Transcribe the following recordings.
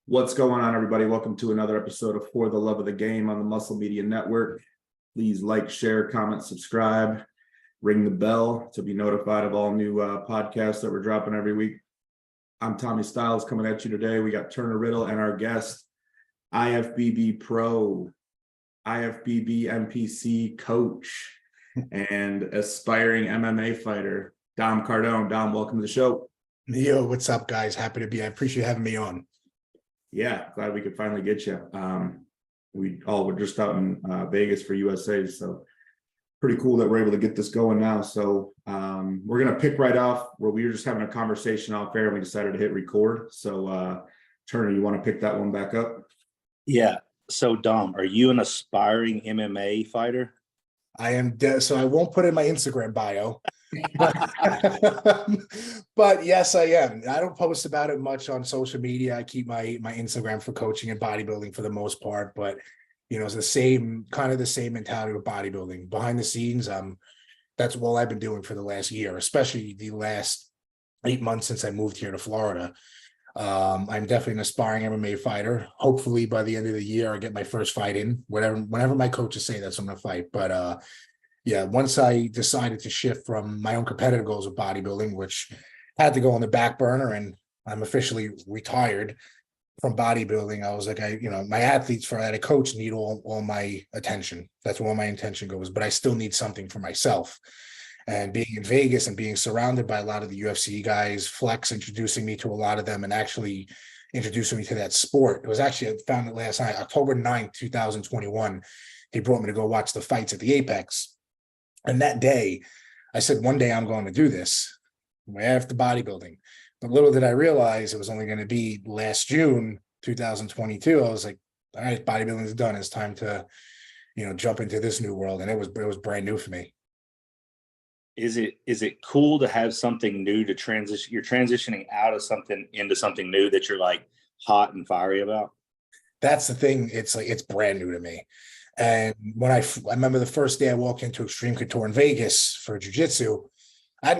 What's going on, everybody? Welcome to another episode of For the Love of the Game on the Muscle Media Network. Please like, share, comment, subscribe, ring the bell to be notified of all new podcasts that we're dropping every week. I'm Tommy Stiles coming at you today. We got Turner Riddle and our guest, IFBB Pro, IFBB NPC coach, and aspiring MMA fighter, Dom Cardone. Dom, welcome to the show. Yo, what's up, guys? Happy to be. I appreciate having me on. Yeah, glad we could finally get you. We all were just out in Vegas for USA, so pretty cool that we're able to get this going now. So we're gonna pick right off where we were just having a conversation off air and we decided to hit record. So Turner, you want to pick that one back up? Yeah. So Dom, are you an aspiring MMA fighter? I am, so I won't put in my Instagram bio, but yes, I am. I don't post about it much on social media. I keep my Instagram for coaching and bodybuilding for the most part, but you know, it's the same mentality with bodybuilding. Behind the scenes, that's all I've been doing for the last year, especially the last 8 months since I moved here to Florida. I'm definitely an aspiring MMA fighter. Hopefully by the end of the year, I get my first fight in. Whenever my coaches say that's when I'm gonna fight. But yeah, once I decided to shift from my own competitive goals of bodybuilding, which had to go on the back burner, and I'm officially retired from bodybuilding, I was like, my athletes that I coach need all my attention. That's where my intention goes. But I still need something for myself. And being in Vegas and being surrounded by a lot of the UFC guys, Flex introducing me to a lot of them and actually introducing me to that sport. It was actually, I found it last night, October 9th, 2021. He brought me to go watch the fights at the Apex. And that day, I said, one day I'm going to do this after bodybuilding. But little did I realize it was only going to be last June, 2022. I was like, all right, bodybuilding is done. It's time to, jump into this new world. And it was brand new for me. Is it cool to have something new to transition? You're transitioning out of something into something new that you're like hot and fiery about? That's the thing. It's like, it's brand new to me. And when I remember the first day I walked into Extreme Couture in Vegas for jiu-jitsu,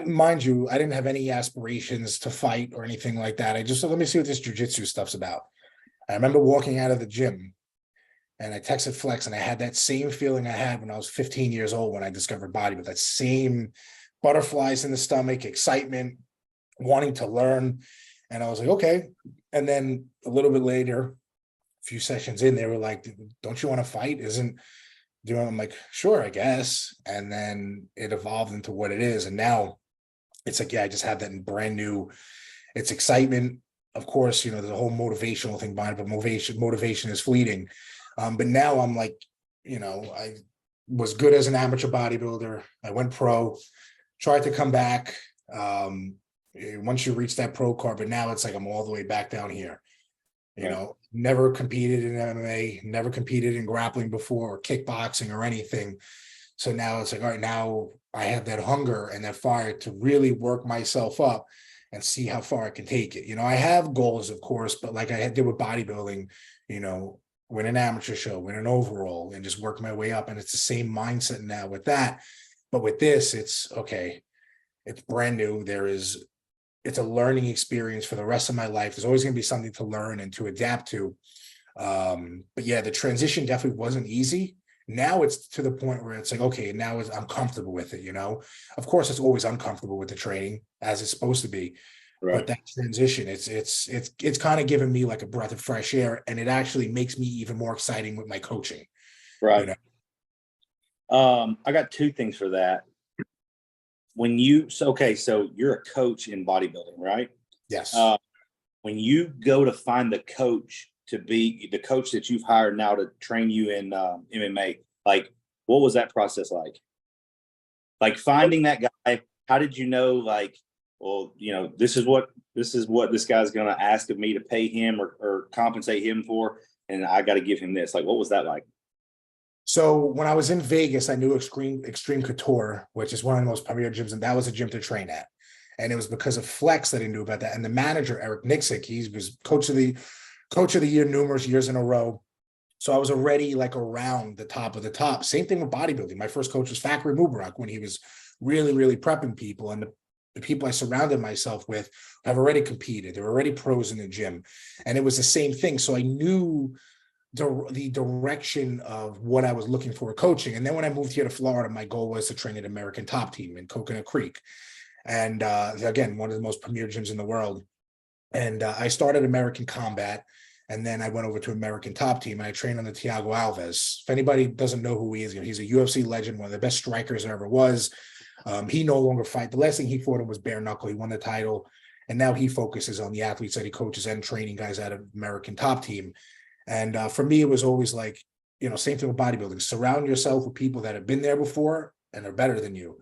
mind you, I didn't have any aspirations to fight or anything like that. I just said, let me see what this jiu-jitsu stuff's about. I remember walking out of the gym and I texted Flex, and I had that same feeling I had when I was 15 years old when I discovered bodybuilding, that same butterflies in the stomach, excitement, wanting to learn. And I was like, okay. And then a little bit later, a few sessions in, they were like, don't you want to fight? I'm like, sure, I guess. And then it evolved into what it is. And now it's like, yeah, I just have that in brand new, it's excitement. Of course, there's a whole motivational thing behind it, but motivation is fleeting. But now I'm like, I was good as an amateur bodybuilder. I went pro, tried to come back. Once you reach that pro card, but now it's like I'm all the way back down here. Never competed in MMA, never competed in grappling before or kickboxing or anything. So now it's like, all right, now I have that hunger and that fire to really work myself up and see how far I can take it. I have goals, of course, but like I did with bodybuilding, win an amateur show, win an overall, and just work my way up. And it's the same mindset now with that. But with this, it's okay. It's brand new. It's a learning experience for the rest of my life. There's always going to be something to learn and to adapt to. But yeah, the transition definitely wasn't easy. Now it's to the point where it's like, okay, now I'm comfortable with it. Of course, it's always uncomfortable with the training as it's supposed to be. Right. But that transition, it's kind of given me like a breath of fresh air, and it actually makes me even more exciting with my coaching. Right. I got two things for that. So you're a coach in bodybuilding, right? Yes. When you go to find the coach to be the coach that you've hired now to train you in MMA, like what was that process like? Like finding that guy, how did you know, like, well, this is what this guy's going to ask of me to pay him or compensate him for, and I got to give him this. Like, what was that like? So when I was in Vegas, I knew Extreme Couture, which is one of the most premier gyms, and that was a gym to train at. And it was because of Flex that I knew about that. And the manager, Eric Nixick, he was coach of the year numerous years in a row. So I was already like around the top of the top. Same thing with bodybuilding. My first coach was Fakri Mubarak when he was really, really prepping people. And the people I surrounded myself with have already competed. They're already pros in the gym. And it was the same thing. So I knew the direction of what I was looking for coaching. And then when I moved here to Florida, my goal was to train an American Top Team in Coconut Creek. And again, one of the most premier gyms in the world. And I started American Combat, and then I went over to American Top Team, and I trained under Thiago Alves. If anybody doesn't know who he is, he's a UFC legend, one of the best strikers there ever was. He no longer fight. The last thing he fought him was bare knuckle. He won the title, and now he focuses on the athletes that he coaches and training guys out of American Top Team. And for me, it was always like, same thing with bodybuilding. Surround yourself with people that have been there before and are better than you,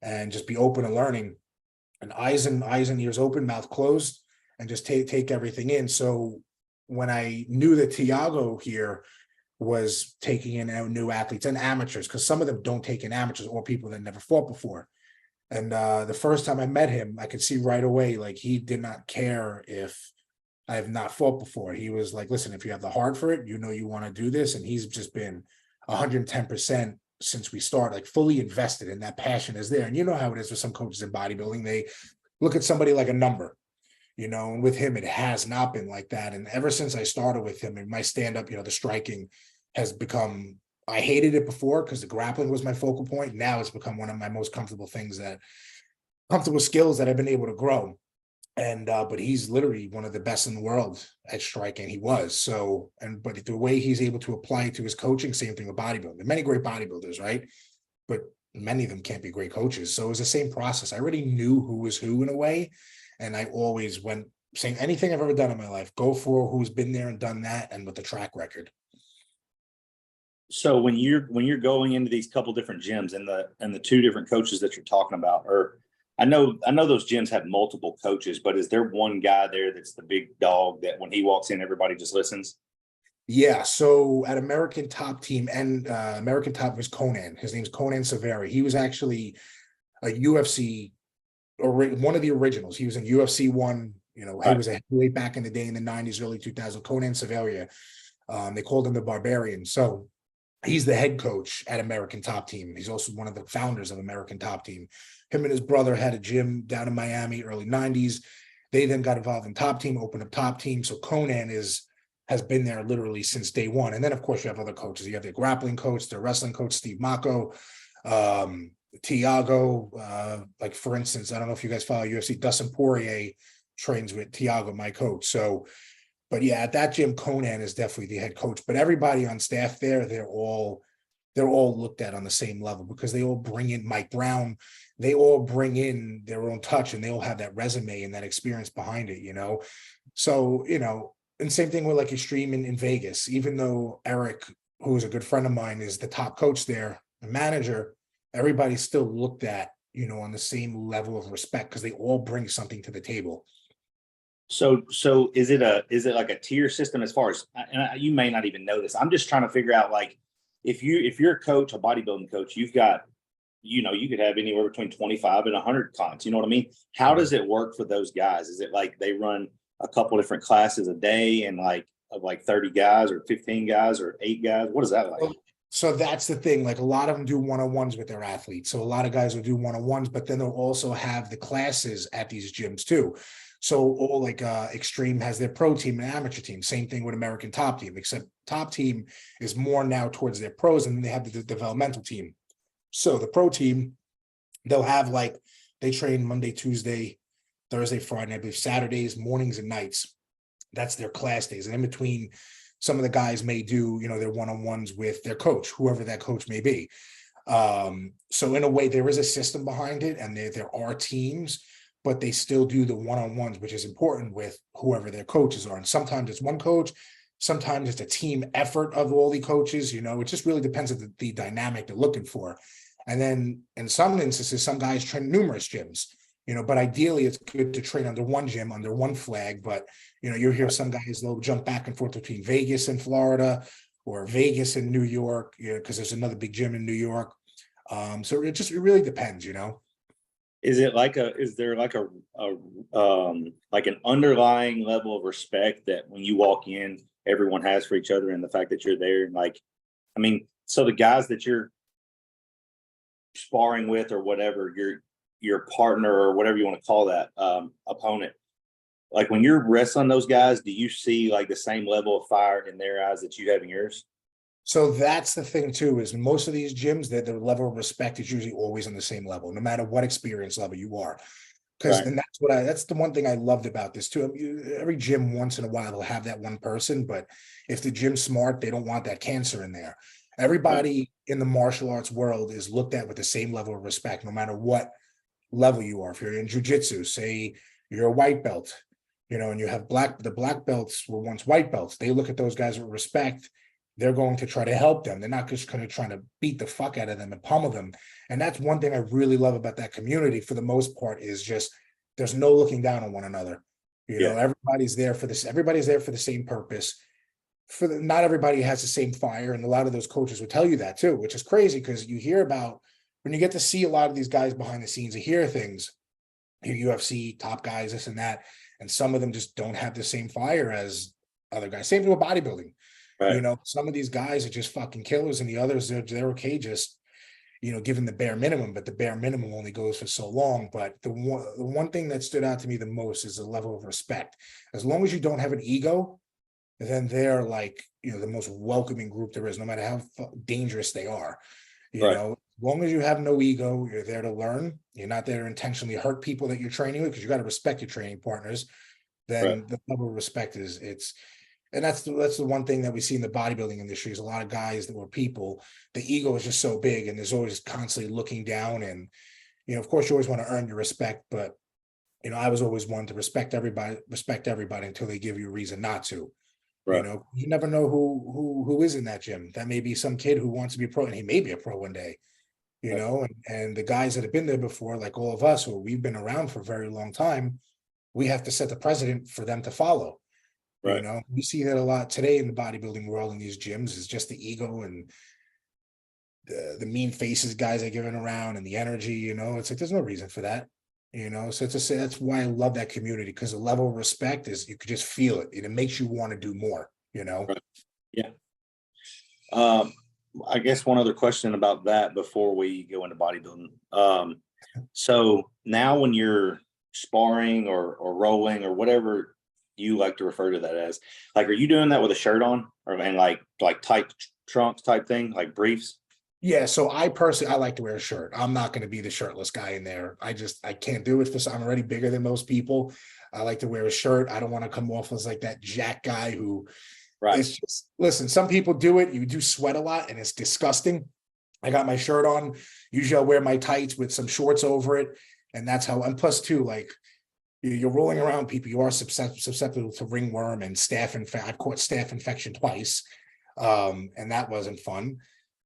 and just be open to learning. And eyes and ears open, mouth closed, and just take everything in. So when I knew that Thiago here was taking in new athletes and amateurs, because some of them don't take in amateurs or people that never fought before. And the first time I met him, I could see right away, like, he did not care if I have not fought before. He was like, listen, if you have the heart for it, you want to do this. And he's just been 110% since we started, like fully invested, and that passion is there. And you know how it is with some coaches in bodybuilding. They look at somebody like a number, and with him, it has not been like that. And ever since I started with him, and my stand-up, the striking has become, I hated it before because the grappling was my focal point. Now it's become one of my most comfortable skills that I've been able to grow. And but he's literally one of the best in the world at striking. He was. So, but the way he's able to apply it to his coaching, same thing with bodybuilding. Many great bodybuilders, right? But many of them can't be great coaches. So it was the same process. I already knew who was who in a way. And I always went saying, anything I've ever done in my life, go for who's been there and done that, and with the track record. So when you're going into these couple different gyms and the two different coaches that you're talking about, or I know those gyms have multiple coaches, but is there one guy there that's the big dog that when he walks in, everybody just listens? Yeah. So at American Top Team and American Top was Conan. His name's Conan Severi. He was actually a UFC, or one of the originals. He was in UFC 1. He was a heavyweight back in the day in the 90s, early 2000s. Conan Severi. They called him the Barbarian. So he's the head coach at American Top Team. He's also one of the founders of American Top Team. Him and his brother had a gym down in Miami, early 90s. They then got involved in Top Team, opened up Top Team. So Conan has been there literally since day one. And then, of course, you have other coaches. You have their grappling coach, their wrestling coach, Steve Mako, Thiago. Like, for instance, I don't know if you guys follow UFC, Dustin Poirier trains with Thiago, my coach. So, but yeah, at that gym, Conan is definitely the head coach. But everybody on staff there, they're all looked at on the same level, because they all bring in Mike Brown. They all bring in their own touch, and they all have that resume and that experience behind it, So, and same thing with like Extreme in Vegas. Even though Eric, who is a good friend of mine, is the top coach there, the manager, everybody's still looked at, on the same level of respect, because they all bring something to the table. So is it like a tier system as far as, and you may not even know this. I'm just trying to figure out, like, if you're a coach, a bodybuilding coach, you've got, you could have anywhere between 25 and 100 clients. You know what I mean? How does it work for those guys? Is it like they run a couple different classes a day and like 30 guys or 15 guys or 8 guys? What is that like? So that's the thing. Like, a lot of them do one-on-ones with their athletes. So a lot of guys will do one-on-ones, but then they'll also have the classes at these gyms too. So all like Extreme has their pro team and amateur team. Same thing with American Top Team, except Top Team is more now towards their pros, and then they have the developmental team. So the pro team, they'll have they train Monday, Tuesday, Thursday, Friday, I believe Saturdays, mornings and nights. That's their class days. And in between, some of the guys may do, their one-on-ones with their coach, whoever that coach may be. So in a way, there is a system behind it, and there are teams, but they still do the one-on-ones, which is important with whoever their coaches are. And sometimes it's one coach, sometimes it's a team effort of all the coaches. It just really depends on the dynamic they're looking for. And then in some instances, some guys train numerous gyms, but ideally it's good to train under one gym, under one flag. But, you'll hear some guys, they'll jump back and forth between Vegas and Florida, or Vegas and New York, because there's another big gym in New York. So it really depends, Is there like an underlying level of respect that when you walk in, everyone has for each other, and the fact that you're there, so the guys that you're sparring with or whatever, your partner or whatever you want to call that opponent, like when you're wrestling those guys, do you see like the same level of fire in their eyes that you have in yours? So that's the thing too, is most of these gyms, that the level of respect is usually always on the same level, no matter what experience level you are. Because Right. and that's the one thing I loved about this too. I mean, every gym once in a while will have that one person, but if the gym's smart, they don't want that cancer in there. Everybody in the martial arts world is looked at with the same level of respect, no matter what level you are. If you're in jujitsu, say you're a white belt, and you have the black belts were once white belts. They look at those guys with respect. They're going to try to help them. They're not just going to try to beat the fuck out of them and pummel them. And that's one thing I really love about that community for the most part, is just there's no looking down on one another. Everybody's there for this. Everybody's there for the same purpose. Not everybody has the same fire. And a lot of those coaches will tell you that too, which is crazy, because you hear about, when you get to see a lot of these guys behind the scenes, you hear things, your UFC top guys, this and that, and some of them just don't have the same fire as other guys. Same thing with bodybuilding. Right. Some of these guys are just fucking killers, and the others, they're okay just, given the bare minimum, but the bare minimum only goes for so long. But the one thing that stood out to me the most is the level of respect. As long as you don't have an ego, then they're like, the most welcoming group there is, no matter how dangerous they are. Right. As long as you have no ego, you're there to learn. You're not there to intentionally hurt people that you're training with, because you got to respect your training partners. Then Right. the level of respect and that's the one thing that we see in the bodybuilding industry, is a lot of guys that were people, the ego is just so big, and there's always constantly looking down. And, of course you always want to earn your respect, but, I was always one to respect everybody until they give you a reason not to. Right. You never know who is in that gym. That may be some kid who wants to be a pro, and he may be a pro one day, and the guys that have been there before, like all of us, who we've been around for a very long time, we have to set the precedent for them to follow. Right. We see that a lot today in the bodybuilding world, in these gyms, is just the ego and the mean faces guys are giving around, and the energy, it's like, there's no reason for that, so that's why I love that community, because the level of respect is, you could just feel it, and it makes you want to do more, Right. Yeah. I guess one other question about that before we go into bodybuilding. So now when you're sparring or rolling or whatever you like to refer to that as, like, are you doing that with a shirt on, or and like tight trunks type thing, like briefs? Yeah, so I like to wear a shirt. I'm not going to be the shirtless guy in there. I can't do it. I'm already bigger than most people. I like to wear a shirt. I don't want to come off as like that jack guy who, Right. it's just, listen, some people do it. You do sweat a lot, and it's disgusting. I got my shirt on. Usually I'll wear my tights with some shorts over it. And that's how, and plus too, like, you're rolling around people, you are susceptible to ringworm and I've caught staph infection twice. And that wasn't fun.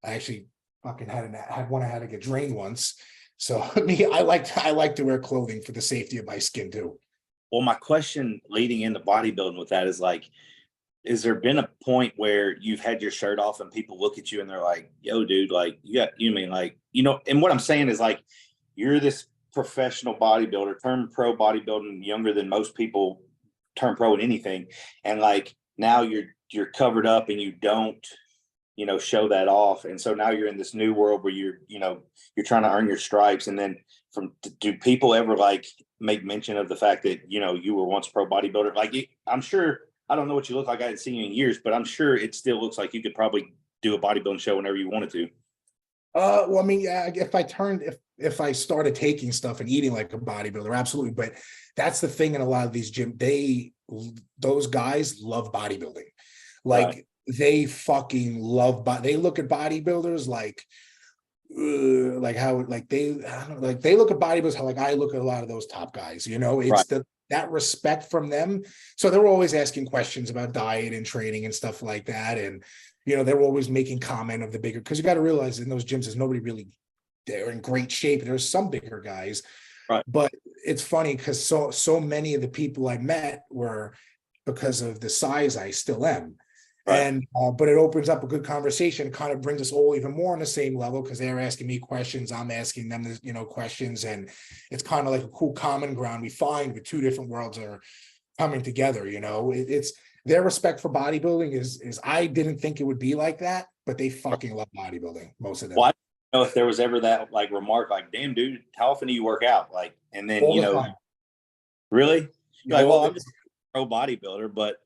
I actually fucking had one I had to get drained once. So I like to wear clothing for the safety of my skin too. Well, my question leading into bodybuilding with that is like, is there been a point where you've had your shirt off and people look at you and they're like, yo, dude, like, and what I'm saying is, like, you're this professional bodybuilder, turned pro bodybuilding, younger than most people turn pro in anything. And like, now you're covered up and you don't, show that off. And so now you're in this new world where you're trying to earn your stripes. And then do people ever like make mention of the fact that, you were once a pro bodybuilder? Like, I'm sure, I don't know what you look like. I hadn't seen you in years, but I'm sure it still looks like you could probably do a bodybuilding show whenever you wanted to. Well, I mean, yeah, if I started taking stuff and eating like a bodybuilder, absolutely. But that's the thing in a lot of these gyms, those guys love bodybuilding. Like, Right. They fucking love, they look at bodybuilders like how, like, they look at bodybuilders how, like, I look at a lot of those top guys, it's Right. that respect from them. So they're always asking questions about diet and training and stuff like that. And, they're always making comment of the bigger, because you got to realize in those gyms, there's nobody really, they're in great shape. There's some bigger guys, Right. But it's funny because so many of the people I met were because of the size I still am. Right. And but it opens up a good conversation, kind of brings us all even more on the same level, because they're asking me questions, I'm asking them, questions, and it's kind of like a cool common ground we find with two different worlds are coming together. It's their respect for bodybuilding is I didn't think it would be like that, but they fucking love bodybuilding, most of them. Well, know if there was ever that like remark, like, damn dude, how often do you work out? Like, and then, All you the know, time. really? You're like, All well, the I'm just a pro bodybuilder, but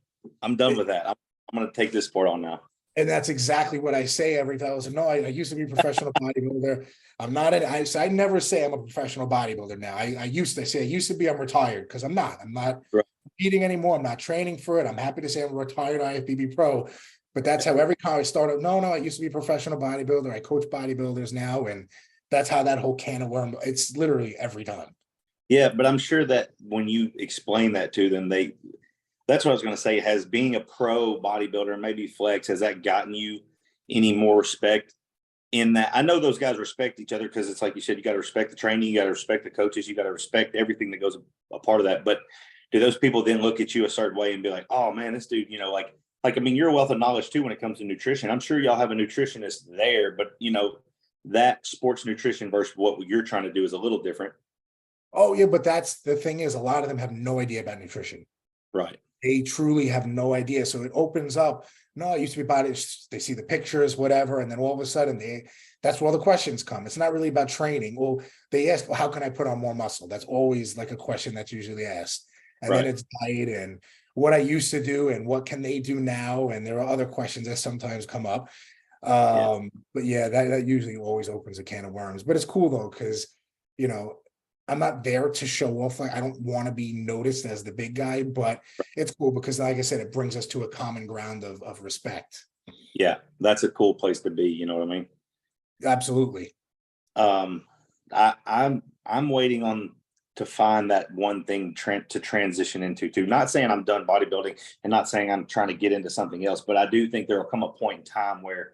I'm done with that. I'm going to take this sport on now. And that's exactly what I say every time. I was like, no, I used to be a professional bodybuilder. I'm not. I never say I'm a professional bodybuilder now. I used to say I used to be. I'm retired because I'm not. I'm not Right. competing anymore. I'm not training for it. I'm happy to say I'm a retired IFBB Pro. But that's how every time I started. No, I used to be a professional bodybuilder. I coach bodybuilders now, and that's how that whole can of worm. It's literally every time. Yeah, but I'm sure that when you explain that to them, that's what I was going to say. Has being a pro bodybuilder, maybe flex, has that gotten you any more respect in that? I know those guys respect each other because it's like you said, you got to respect the training, you got to respect the coaches, you got to respect everything that goes a part of that. But do those people then look at you a certain way and be like, oh man, this dude, you know, like, I mean, you're a wealth of knowledge too when it comes to nutrition. I'm sure y'all have a nutritionist there, but you know, that sports nutrition versus what you're trying to do is a little different. Oh yeah, but that's the thing is a lot of them have no idea about nutrition. Right. They truly have no idea. So it opens up. No, it used to be about it. They see the pictures, whatever. And then all of a sudden that's where all the questions come. It's not really about training. Well, they ask, well, how can I put on more muscle? That's always like a question that's usually asked. And then it's diet and what I used to do and what can they do now? And there are other questions that sometimes come up. But yeah, that usually always opens a can of worms, but it's cool though. Cause you know, I'm not there to show off. Like I don't want to be noticed as the big guy, but it's cool because, like I said, it brings us to a common ground of respect. Yeah, that's a cool place to be. You know what I mean? Absolutely. I'm waiting on to find that one thing to transition into. Too. Not saying I'm done bodybuilding, and not saying I'm trying to get into something else, but I do think there will come a point in time where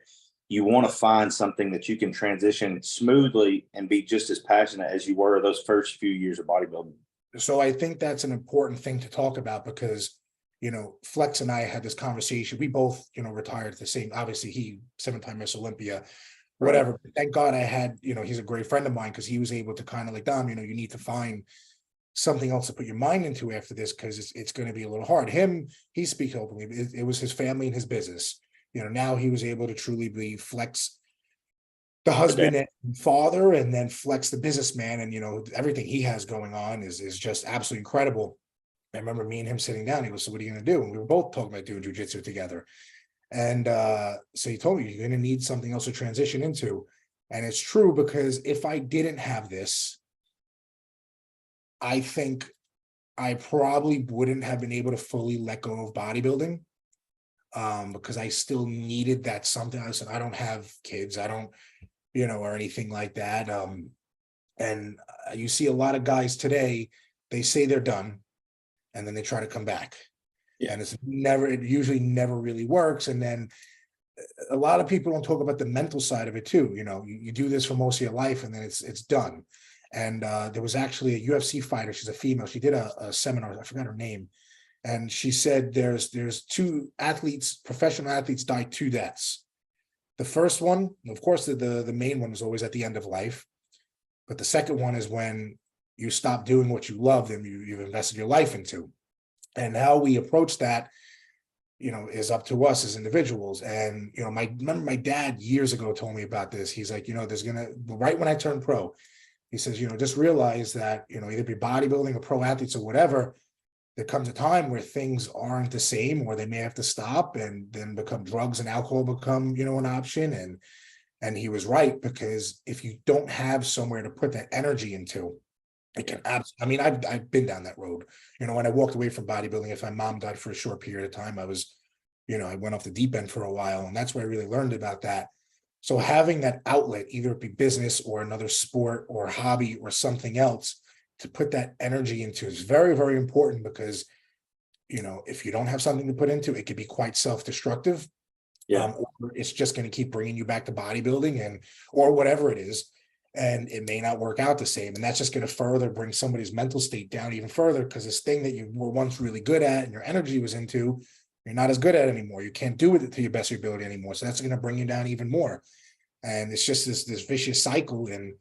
you want to find something that you can transition smoothly and be just as passionate as you were those first few years of bodybuilding. So I think that's an important thing to talk about because, you know, Flex and I had this conversation. We both, you know, retired at the same, obviously he 7-time Miss Olympia, whatever. Right. Thank God I had, you know, he's a great friend of mine because he was able to kind of like, Dom, you know, you need to find something else to put your mind into after this because it's going to be a little hard. He speaks openly. It was his family and his business. You know, now he was able to truly be Flex, the husband and father, and then Flex, the businessman. And, you know, everything he has going on is just absolutely incredible. I remember me and him sitting down. He was, so what are you going to do? And we were both talking about doing jujitsu together. And so he told me, you're going to need something else to transition into. And it's true because if I didn't have this, I think I probably wouldn't have been able to fully let go of bodybuilding. Because I still needed that something. I said, I don't have kids, I don't, you know, or anything like that. And you see a lot of guys today, they say they're done and then they try to come back. Yeah. And it usually never really works. And then a lot of people don't talk about the mental side of it too. You know, you do this for most of your life and then it's done. And there was actually a UFC fighter, she's a female, she did a seminar, I forgot her name. And she said there's two athletes, professional athletes die 2 deaths. The first one, of course, the main one is always at the end of life. But the second one is when you stop doing what you love and you've invested your life into. And how we approach that, you know, is up to us as individuals. And, you know, remember my dad years ago told me about this. He's like, you know, right when I turned pro, he says, you know, just realize that, you know, either be bodybuilding or pro athletes or whatever, there comes a time where things aren't the same, or they may have to stop and then become drugs and alcohol become, you know, an option. And he was right, because if you don't have somewhere to put that energy into, it can I mean, I've been down that road. You know, when I walked away from bodybuilding, if my mom died for a short period of time, I was, you know, I went off the deep end for a while, and that's where I really learned about that. So having that outlet, either it be business or another sport or hobby or something else, to put that energy into is very, very important, because, you know, if you don't have something to put into, it could be quite self-destructive. Yeah. Or it's just going to keep bringing you back to bodybuilding or whatever it is. And it may not work out the same. And that's just going to further bring somebody's mental state down even further, because this thing that you were once really good at and your energy was into, you're not as good at anymore. You can't do it to your best ability anymore. So that's going to bring you down even more. And it's just this vicious cycle. And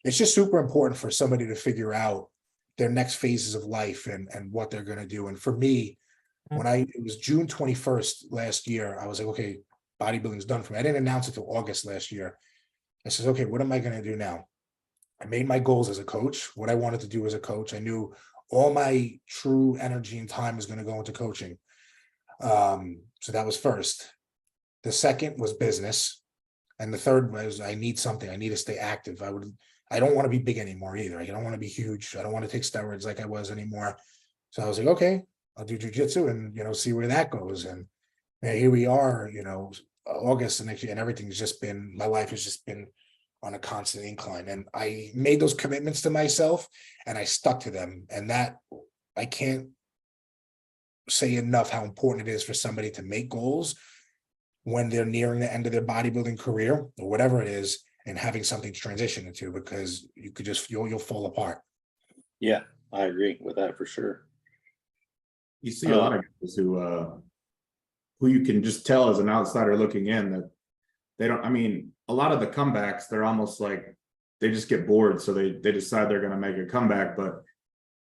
it's just super important for somebody to figure out their next phases of life and what they're going to do. And for me, it was June 21st last year, I was like, okay, bodybuilding's done for me. I didn't announce it till August last year. I says, okay, what am I going to do now? I made my goals as a coach, what I wanted to do as a coach. I knew all my true energy and time is going to go into coaching. So that was first. The second was business. And the third was I need something. I need to stay active. I don't want to be big anymore either. I don't want to be huge. I don't want to take steroids like I was anymore. So I was like, okay, I'll do jujitsu and, see where that goes. And here we are, August and next year, and everything's just been, my life has just been on a constant incline. And I made those commitments to myself and I stuck to them. And that I can't say enough how important it is for somebody to make goals when they're nearing the end of their bodybuilding career or whatever it is, and having something to transition into, because you could just, you'll fall apart. Yeah, I agree with that for sure. You see a lot of guys who you can just tell as an outsider looking in that they don't, I mean, a lot of the comebacks, they're almost like they just get bored. So they decide they're going to make a comeback, but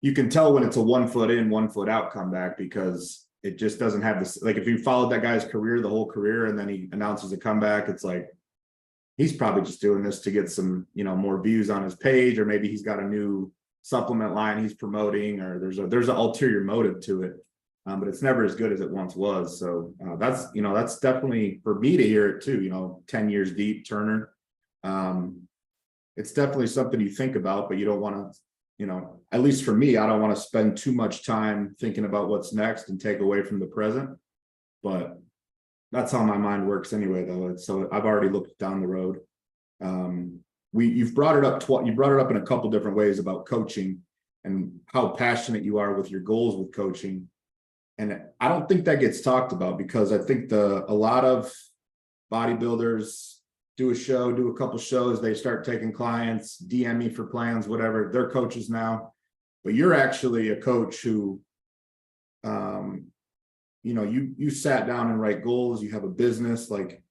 you can tell when it's a 1 foot in, 1 foot out comeback, because it just doesn't have this, like if you followed that guy's career, the whole career, and then he announces a comeback, it's like, he's probably just doing this to get some, more views on his page, or maybe he's got a new supplement line he's promoting, or there's an ulterior motive to it. But it's never as good as it once was. So that's definitely, for me to hear it too, 10 years deep, Turner. It's definitely something you think about, but you don't want to, at least for me, I don't want to spend too much time thinking about what's next and take away from the present. But that's how my mind works anyway, though. So I've already looked down the road. You've brought it up you brought it up in a couple different ways about coaching and how passionate you are with your goals with coaching. And I don't think that gets talked about, because I think a lot of bodybuilders do a couple shows, they start taking clients, DM me for plans, whatever, they're coaches now. But you're actually a coach who, you sat down and write goals, you have a business. Like,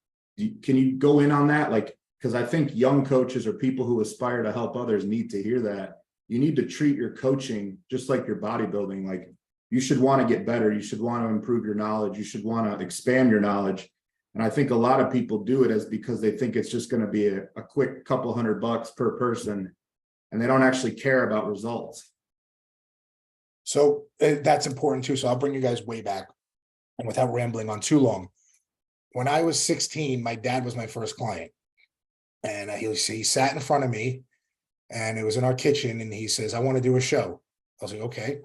can you go in on that? Like, because I think young coaches or people who aspire to help others need to hear that. You need to treat your coaching just like your bodybuilding. Like, you should want to get better. You should want to improve your knowledge. You should want to expand your knowledge. And I think a lot of people do it as because they think it's just going to be a quick couple $100 per person, and they don't actually care about results. So that's important too. So I'll bring you guys way back, and without rambling on too long. When I was 16, my dad was my first client, and he sat in front of me, and it was in our kitchen, and he says, I want to do a show. I was like, okay.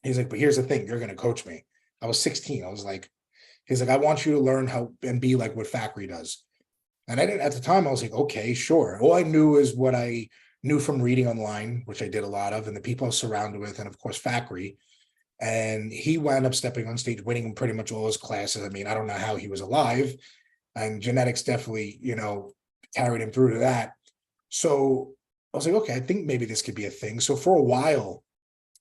He's like, but here's the thing, you're going to coach me. I was 16. I was like, he's like, I want you to learn how and be like what Factory does. And I didn't, at the time, I was like, okay, sure. All I knew is what I knew from reading online, which I did a lot of, and the people I was surrounded with, and of course, Factory. And he wound up stepping on stage, winning pretty much all his classes. I mean, I don't know how he was alive, and genetics definitely, carried him through to that. So I was like, okay, I think maybe this could be a thing. So for a while,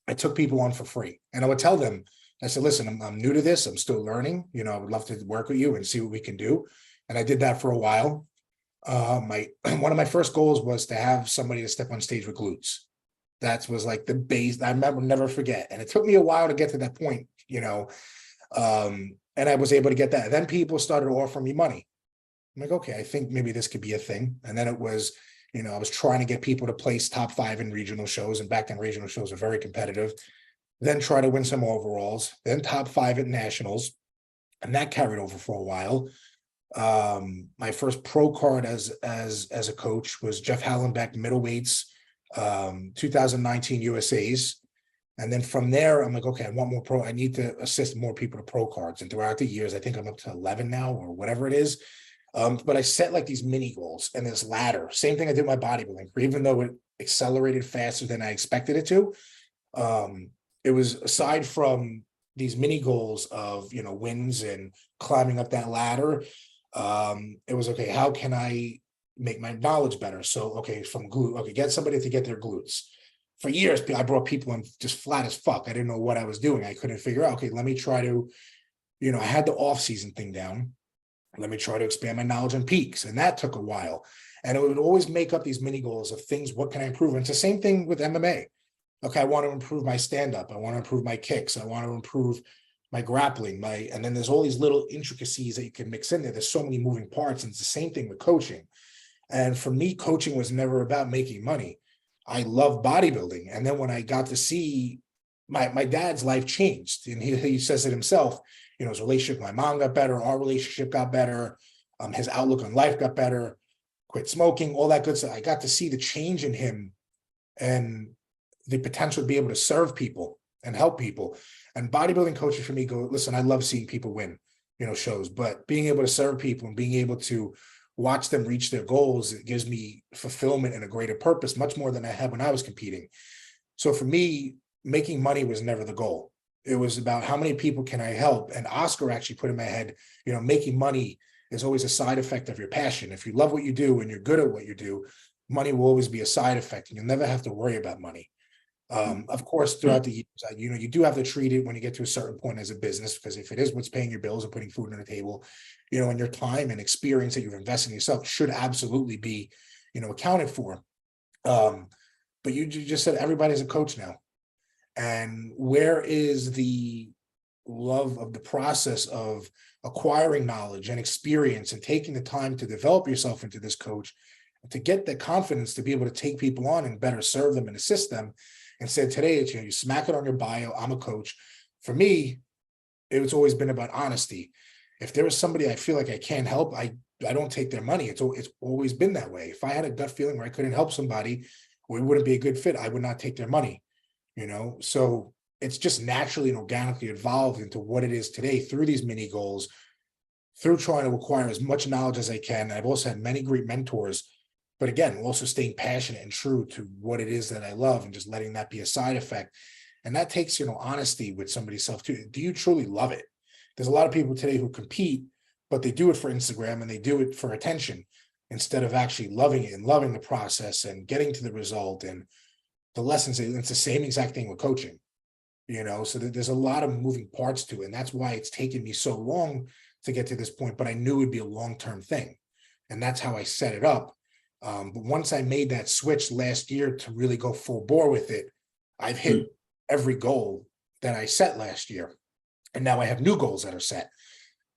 I took people on for free, and I would tell them, I said, listen, I'm new to this. I'm still learning. I would love to work with you and see what we can do. And I did that for a while. One of my first goals was to have somebody to step on stage with glutes. That was like the base. I remember, never forget. And it took me a while to get to that point, and I was able to get that. And then people started offering me money. I'm like, okay, I think maybe this could be a thing. And then it was, I was trying to get people to place top 5 in regional shows. And back then regional shows were very competitive. Then try to win some overalls, then top 5 at nationals. And that carried over for a while. My first pro card as a coach was Jeff Hallenbeck, middleweights, 2019 USAs. And then from there, I'm like, okay, I want more pro. I need to assist more people to pro cards. And throughout the years, I think I'm up to 11 now or whatever it is. But I set like these mini goals and this ladder. Same thing I did with my bodybuilding, even though it accelerated faster than I expected it to. It was, aside from these mini goals of, wins and climbing up that ladder, it was, okay, how can I make my knowledge better? So, okay, from glute, okay, get somebody to get their glutes. For years, I brought people in just flat as fuck. I didn't know what I was doing. I couldn't figure out, okay, let me try to, I had the off-season thing down. Let me try to expand my knowledge on peaks. And that took a while. And it would always make up these mini goals of things, what can I improve? And it's the same thing with MMA. Okay, I want to improve my stand-up. I want to improve my kicks. I want to improve my grappling, and then there's all these little intricacies that you can mix in there. There's so many moving parts, and it's the same thing with coaching. And for me, coaching was never about making money. I love bodybuilding. And then when I got to see my dad's life changed, and he says it himself, you know, his relationship with my mom got better, our relationship got better, his outlook on life got better, quit smoking, all that good stuff. I got to see the change in him and the potential to be able to serve people and help people. And bodybuilding coaches for me go, listen, I love seeing people win, you know, shows, but being able to serve people and being able to watch them reach their goals, it gives me fulfillment and a greater purpose, much more than I had when I was competing. So for me, making money was never the goal. It was about how many people can I help? And Oscar actually put in my head, you know, making money is always a side effect of your passion. If you love what you do and you're good at what you do, money will always be a side effect, and you'll never have to worry about money. Of course, throughout the years, you know, you do have to treat it when you get to a certain point as a business, because if it is what's paying your bills and putting food on the table, you know, and your time and experience that you've invested in yourself should absolutely be, you know, accounted for. But you just said everybody's a coach now. And where is the love of the process of acquiring knowledge and experience and taking the time to develop yourself into this coach, to get the confidence to be able to take people on and better serve them and assist them? Instead, today, it's, you know, you smack it on your bio, I'm a coach. For me, it's always been about honesty. If there is somebody I feel like I can't help, I don't take their money. It's always been that way. If I had a gut feeling where I couldn't help somebody, or it wouldn't be a good fit, I would not take their money, you know? So it's just naturally and organically evolved into what it is today through these mini goals, through trying to acquire as much knowledge as I can. And I've also had many great mentors, but again, also staying passionate and true to what it is that I love and just letting that be a side effect. And that takes, you know, honesty with somebody's self too. Do you truly love it? There's a lot of people today who compete, but they do it for Instagram and they do it for attention instead of actually loving it and loving the process and getting to the result and the lessons. It's the same exact thing with coaching, you know, so there's a lot of moving parts to it. And that's why it's taken me so long to get to this point, but I knew it'd be a long-term thing. And that's how I set it up. But once I made that switch last year to really go full bore with it, I've hit every goal that I set last year. And now I have new goals that are set.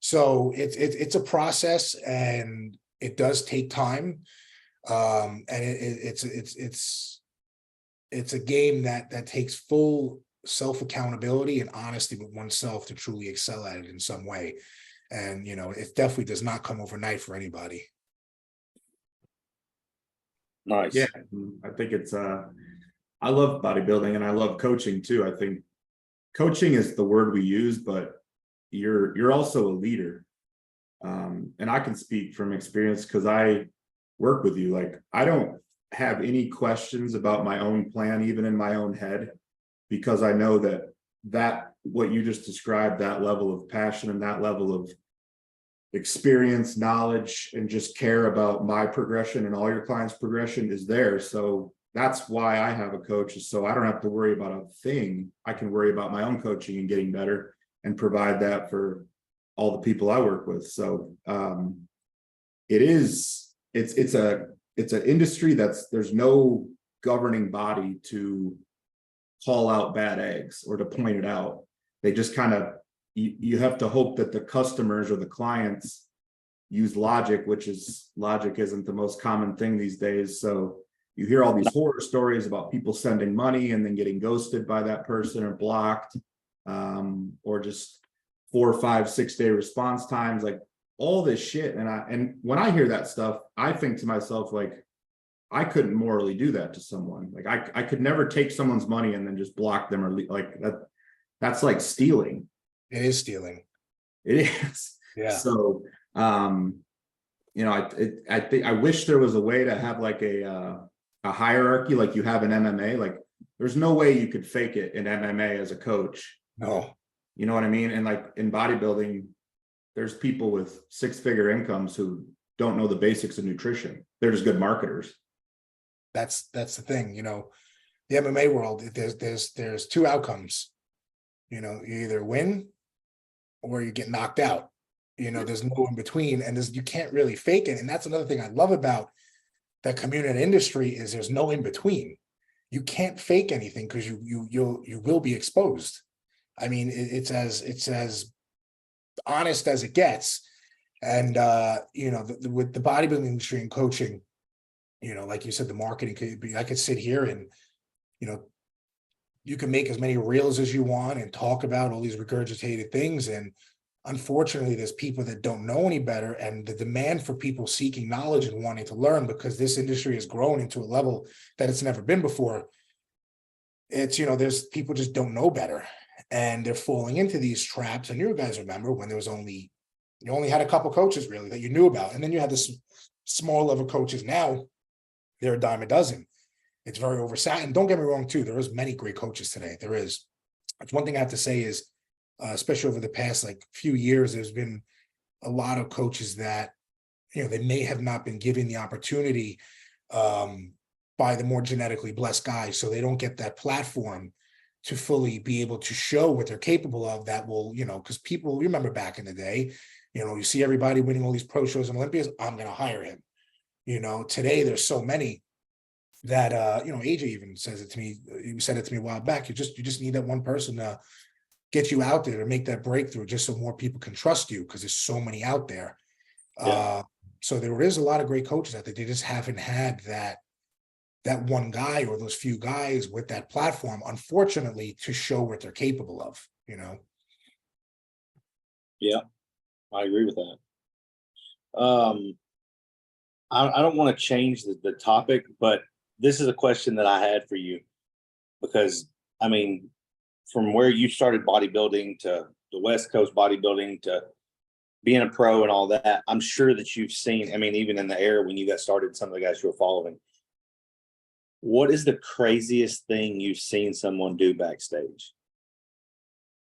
So it's a process, and it does take time. And it's a game that takes full self-accountability and honesty with oneself to truly excel at it in some way. And, you know, it definitely does not come overnight for anybody. Nice. Yeah, I think it's I love bodybuilding and I love coaching too. I think coaching is the word we use, but you're also a leader. And I can speak from experience because I work with you. Like, I don't have any questions about my own plan, even in my own head, because I know that what you just described, that level of passion and that level of experience, knowledge, and just care about my progression and all your clients' progression is there. So that's why I have a coach, is so I don't have to worry about a thing. I can worry about my own coaching and getting better and provide that for all the people I work with. So it's an industry there's no governing body to call out bad eggs or to point it out. They just kind of, you have to hope that the customers or the clients use logic, logic isn't the most common thing these days. So you hear all these horror stories about people sending money and then getting ghosted by that person or blocked, or just 4, 5, 6 day response times, like all this shit. And when I hear that stuff, I think to myself, like, I couldn't morally do that to someone. Like, I could never take someone's money and then just block them, or like that. That's like stealing. It is stealing. It is. Yeah. So, you know, I think I wish there was a way to have like a hierarchy like you have in MMA. Like, there's no way you could fake it in MMA as a coach. No. You know what I mean? And like in bodybuilding, there's people with 6-figure incomes who don't know the basics of nutrition. They're just good marketers. That's the thing, you know, the MMA world, there's 2 outcomes. You know, you either win or you get knocked out. You know, there's no in between, and you can't really fake it. And that's another thing I love about that community industry, is there's no in between. You can't fake anything, because you will be exposed. I mean, it's as honest as it gets. And you know, with the bodybuilding industry and coaching, You know, like you said, the marketing could be, I could sit here and, you know, you can make as many reels as you want and talk about all these regurgitated things. And unfortunately, there's people that don't know any better, and the demand for people seeking knowledge and wanting to learn, because this industry has grown into a level that it's never been before. It's, you know, there's people just don't know better, and they're falling into these traps. And you guys remember when there was only, you only had a couple coaches really that you knew about. And then you had this small level coaches. Now they're a dime a dozen. It's very oversat. And don't get me wrong too, there is many great coaches today. There is. That's one thing I have to say is, especially over the past like few years, there's been a lot of coaches that, you know, they may have not been given the opportunity by the more genetically blessed guys. So they don't get that platform to fully be able to show what they're capable of. That will, you know, because people remember back in the day, you know, you see everybody winning all these pro shows and Olympias, I'm going to hire him. You know, today there's so many that, you know, AJ even says it to me. He said it to me a while back. You just need that one person to get you out there to make that breakthrough, just so more people can trust you, because there's so many out there. Yeah. So there is a lot of great coaches out there. They just haven't had that one guy or those few guys with that platform, unfortunately, to show what they're capable of, you know? Yeah, I agree with that. I don't want to change the topic, but this is a question that I had for you, because I mean, from where you started bodybuilding to the West Coast bodybuilding to being a pro and all that, I'm sure that you've seen, I mean, even in the era when you got started, some of the guys you were following, what is the craziest thing you've seen someone do backstage?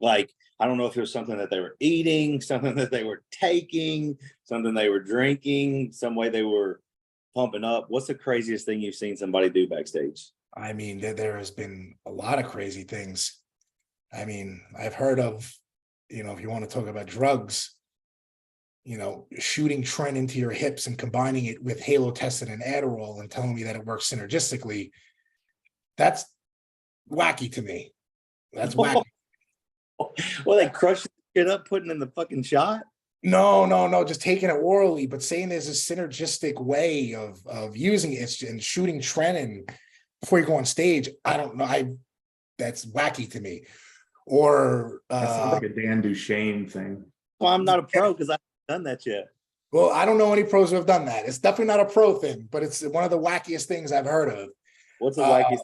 Like, I don't know if it was something that they were eating, something that they were taking, something they were drinking, some way they were pumping up. What's the craziest thing you've seen somebody do backstage? I mean, there has been a lot of crazy things. I mean, I've heard of, you know, if you want to talk about drugs, you know, shooting Tren into your hips and combining it with halotestin and Adderall and telling me that it works synergistically. That's wacky to me. That's wacky. Well, they crushed it up, putting in the fucking shot. No, just taking it orally, but saying there's a synergistic way of using it and shooting Tren before you go on stage. I don't know. That's wacky to me. Or That sounds like a Dan Duchesne thing. Well, I'm not a pro because I haven't done that yet. Well, I don't know any pros who have done that. It's definitely not a pro thing, but it's one of the wackiest things I've heard of. What's the wackiest?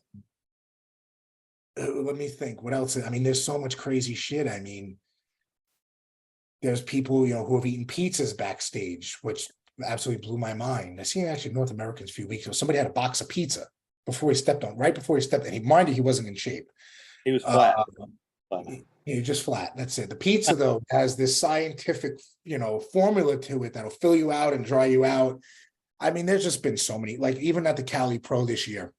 Let me think. What else? I mean, there's so much crazy shit. I mean, there's people, you know, who have eaten pizzas backstage, which absolutely blew my mind. I seen actually North Americans a few weeks ago. Somebody had a box of pizza right before he stepped in. He minded he wasn't in shape. He was flat. You're just flat. That's it. The pizza, though, has this scientific, you know, formula to it that'll fill you out and dry you out. I mean, there's just been so many, like even at the Cali Pro this year,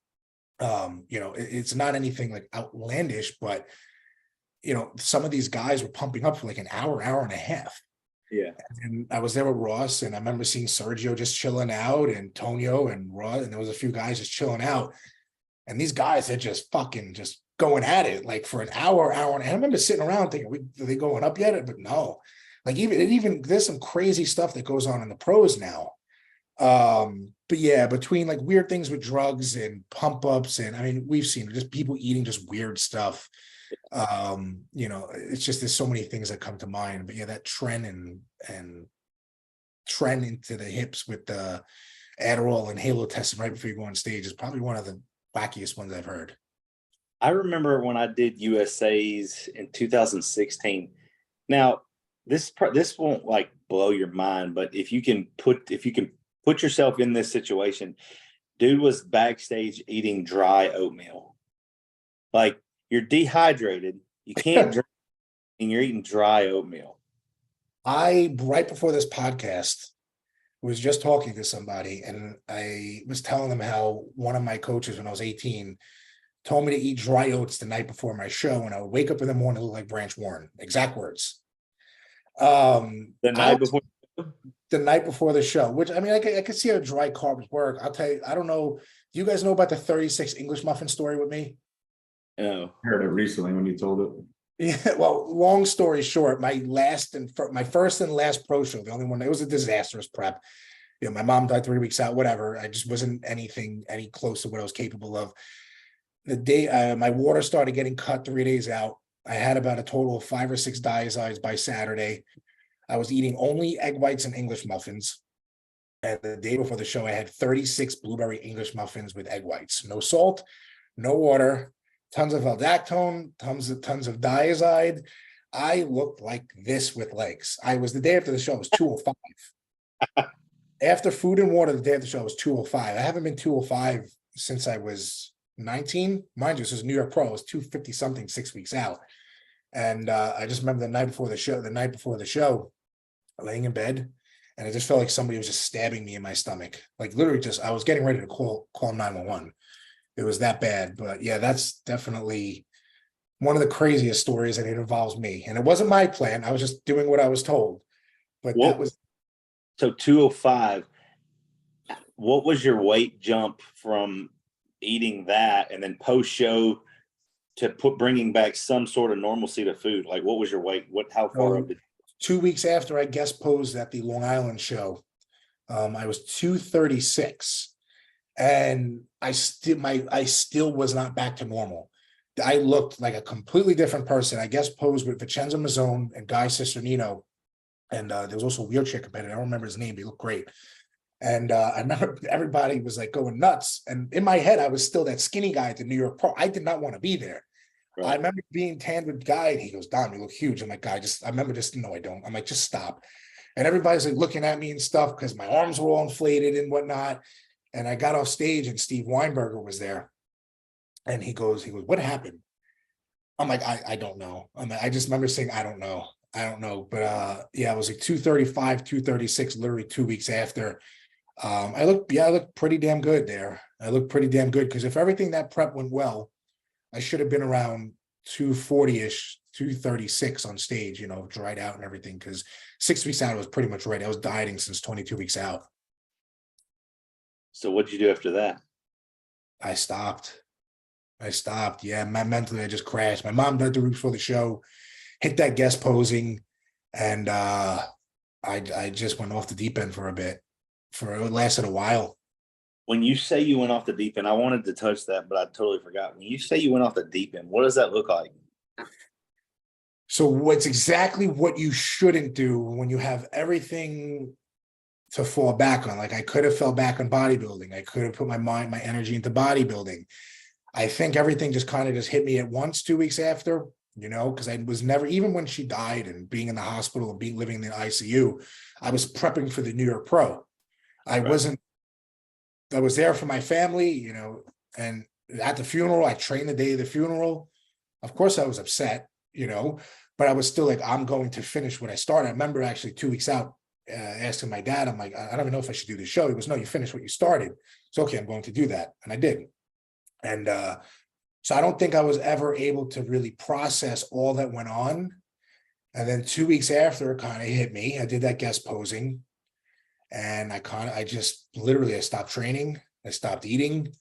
you know, it's not anything like outlandish, but, you know, some of these guys were pumping up for like an hour and a half. Yeah. And I was there with Ross, and I remember seeing Sergio just chilling out, and Tonio and Ross, and there was a few guys just chilling out. And these guys are just fucking just going at it like for an hour, and I remember sitting around thinking, are they going up yet? But no, like even there's some crazy stuff that goes on in the pros now. But yeah, between like weird things with drugs and pump ups, and I mean, we've seen just people eating just weird stuff. You know, it's just there's so many things that come to mind. But yeah, that Tren and Tren into the hips with the Adderall and halotestin right before you go on stage is probably one of the wackiest ones I've heard. I remember when I did USA's in 2016. Now, this won't like blow your mind, but if you can put yourself in this situation, dude was backstage eating dry oatmeal. Like, you're dehydrated, you can't drink, and you're eating dry oatmeal. Right before this podcast, was just talking to somebody, and I was telling them how one of my coaches when I was 18 told me to eat dry oats the night before my show, and I would wake up in the morning look like Branch Warren. Exact words. The night before the show, which I mean, I could see how dry carbs work. I'll tell you, I don't know. Do you guys know about the 36 English muffin story with me? No. I heard it recently when you told it. Yeah, well, long story short, my first and last pro show, the only one, it was a disastrous prep. You know, my mom died 3 weeks out, whatever. I just wasn't any close to what I was capable of. The day my water started getting cut 3 days out, I had about a total of 5 or 6 diazides by Saturday. I was eating only egg whites and English muffins. And the day before the show, I had 36 blueberry English muffins with egg whites. No salt, no water, tons of aldactone, tons of diazide. I looked like this with legs. The day after the show, I was 205. After food and water, the day after the show, I was 205. I haven't been 205 since I was 19. Mind you, this is New York Pro. I was 250 something 6 weeks out. And I just remember the night before the show, laying in bed, and it just felt like somebody was just stabbing me in my stomach. Like literally I was getting ready to call 911. It was that bad. But yeah, that's definitely one of the craziest stories, and it involves me. And it wasn't my plan. I was just doing what I was told. But that was. So 205, what was your weight jump from eating that and then post show to bringing back some sort of normalcy to food? Like what was your weight? How far up did 2 weeks after I guest posed at the Long Island show, I was 236, and I still was not back to normal. I looked like a completely different person. I guest posed with Vincenzo Mazzone and Guy Cisternino, and there was also a wheelchair competitor. I don't remember his name, but he looked great. And I remember everybody was like going nuts. And in my head, I was still that skinny guy at the New York Pro. I did not want to be there. Right. I remember being tanned with Guy, and he goes, "Dom, you look huge." I'm like, "Guy, no, I don't." I'm like, "Just stop." And everybody's like looking at me and stuff because my arms were all inflated and whatnot. And I got off stage, and Steve Weinberger was there. And he goes, "What happened?" I'm like, I don't know. I just remember saying, I don't know. But yeah, I was like 235, 236, literally 2 weeks after. I looked pretty damn good there. I looked pretty damn good because if everything that prep went well, I should have been around 240-ish, 236 on stage, you know, dried out and everything. Because 6 weeks out, I was pretty much ready. I was dieting since 22 weeks out. So what'd you do after that? I stopped. Yeah, mentally, I just crashed. My mom died the week before the show, hit that guest posing, and I just went off the deep end for a bit. It lasted a while. When you say you went off the deep end, I wanted to touch that, but I totally forgot. When you say you went off the deep end, what does that look like? So what's exactly what you shouldn't do when you have everything to fall back on. Like I could have fell back on bodybuilding. I could have put my energy into bodybuilding. I think everything just kind of just hit me at once 2 weeks after, you know, because I was never, even when she died and being in the hospital and living in the ICU, I was prepping for the New York Pro. I was there for my family, you know, and at the funeral, I trained the day of the funeral. Of course I was upset, you know, but I was still like, I'm going to finish what I started. I remember actually 2 weeks out, asking my dad, I'm like, I don't even know if I should do the show. He goes, "No, you finished what you started." So, okay, I'm going to do that. And I did. And so I don't think I was ever able to really process all that went on. And then 2 weeks after, it kind of hit me. I did that guest posing. And I just literally, I stopped training. I stopped eating.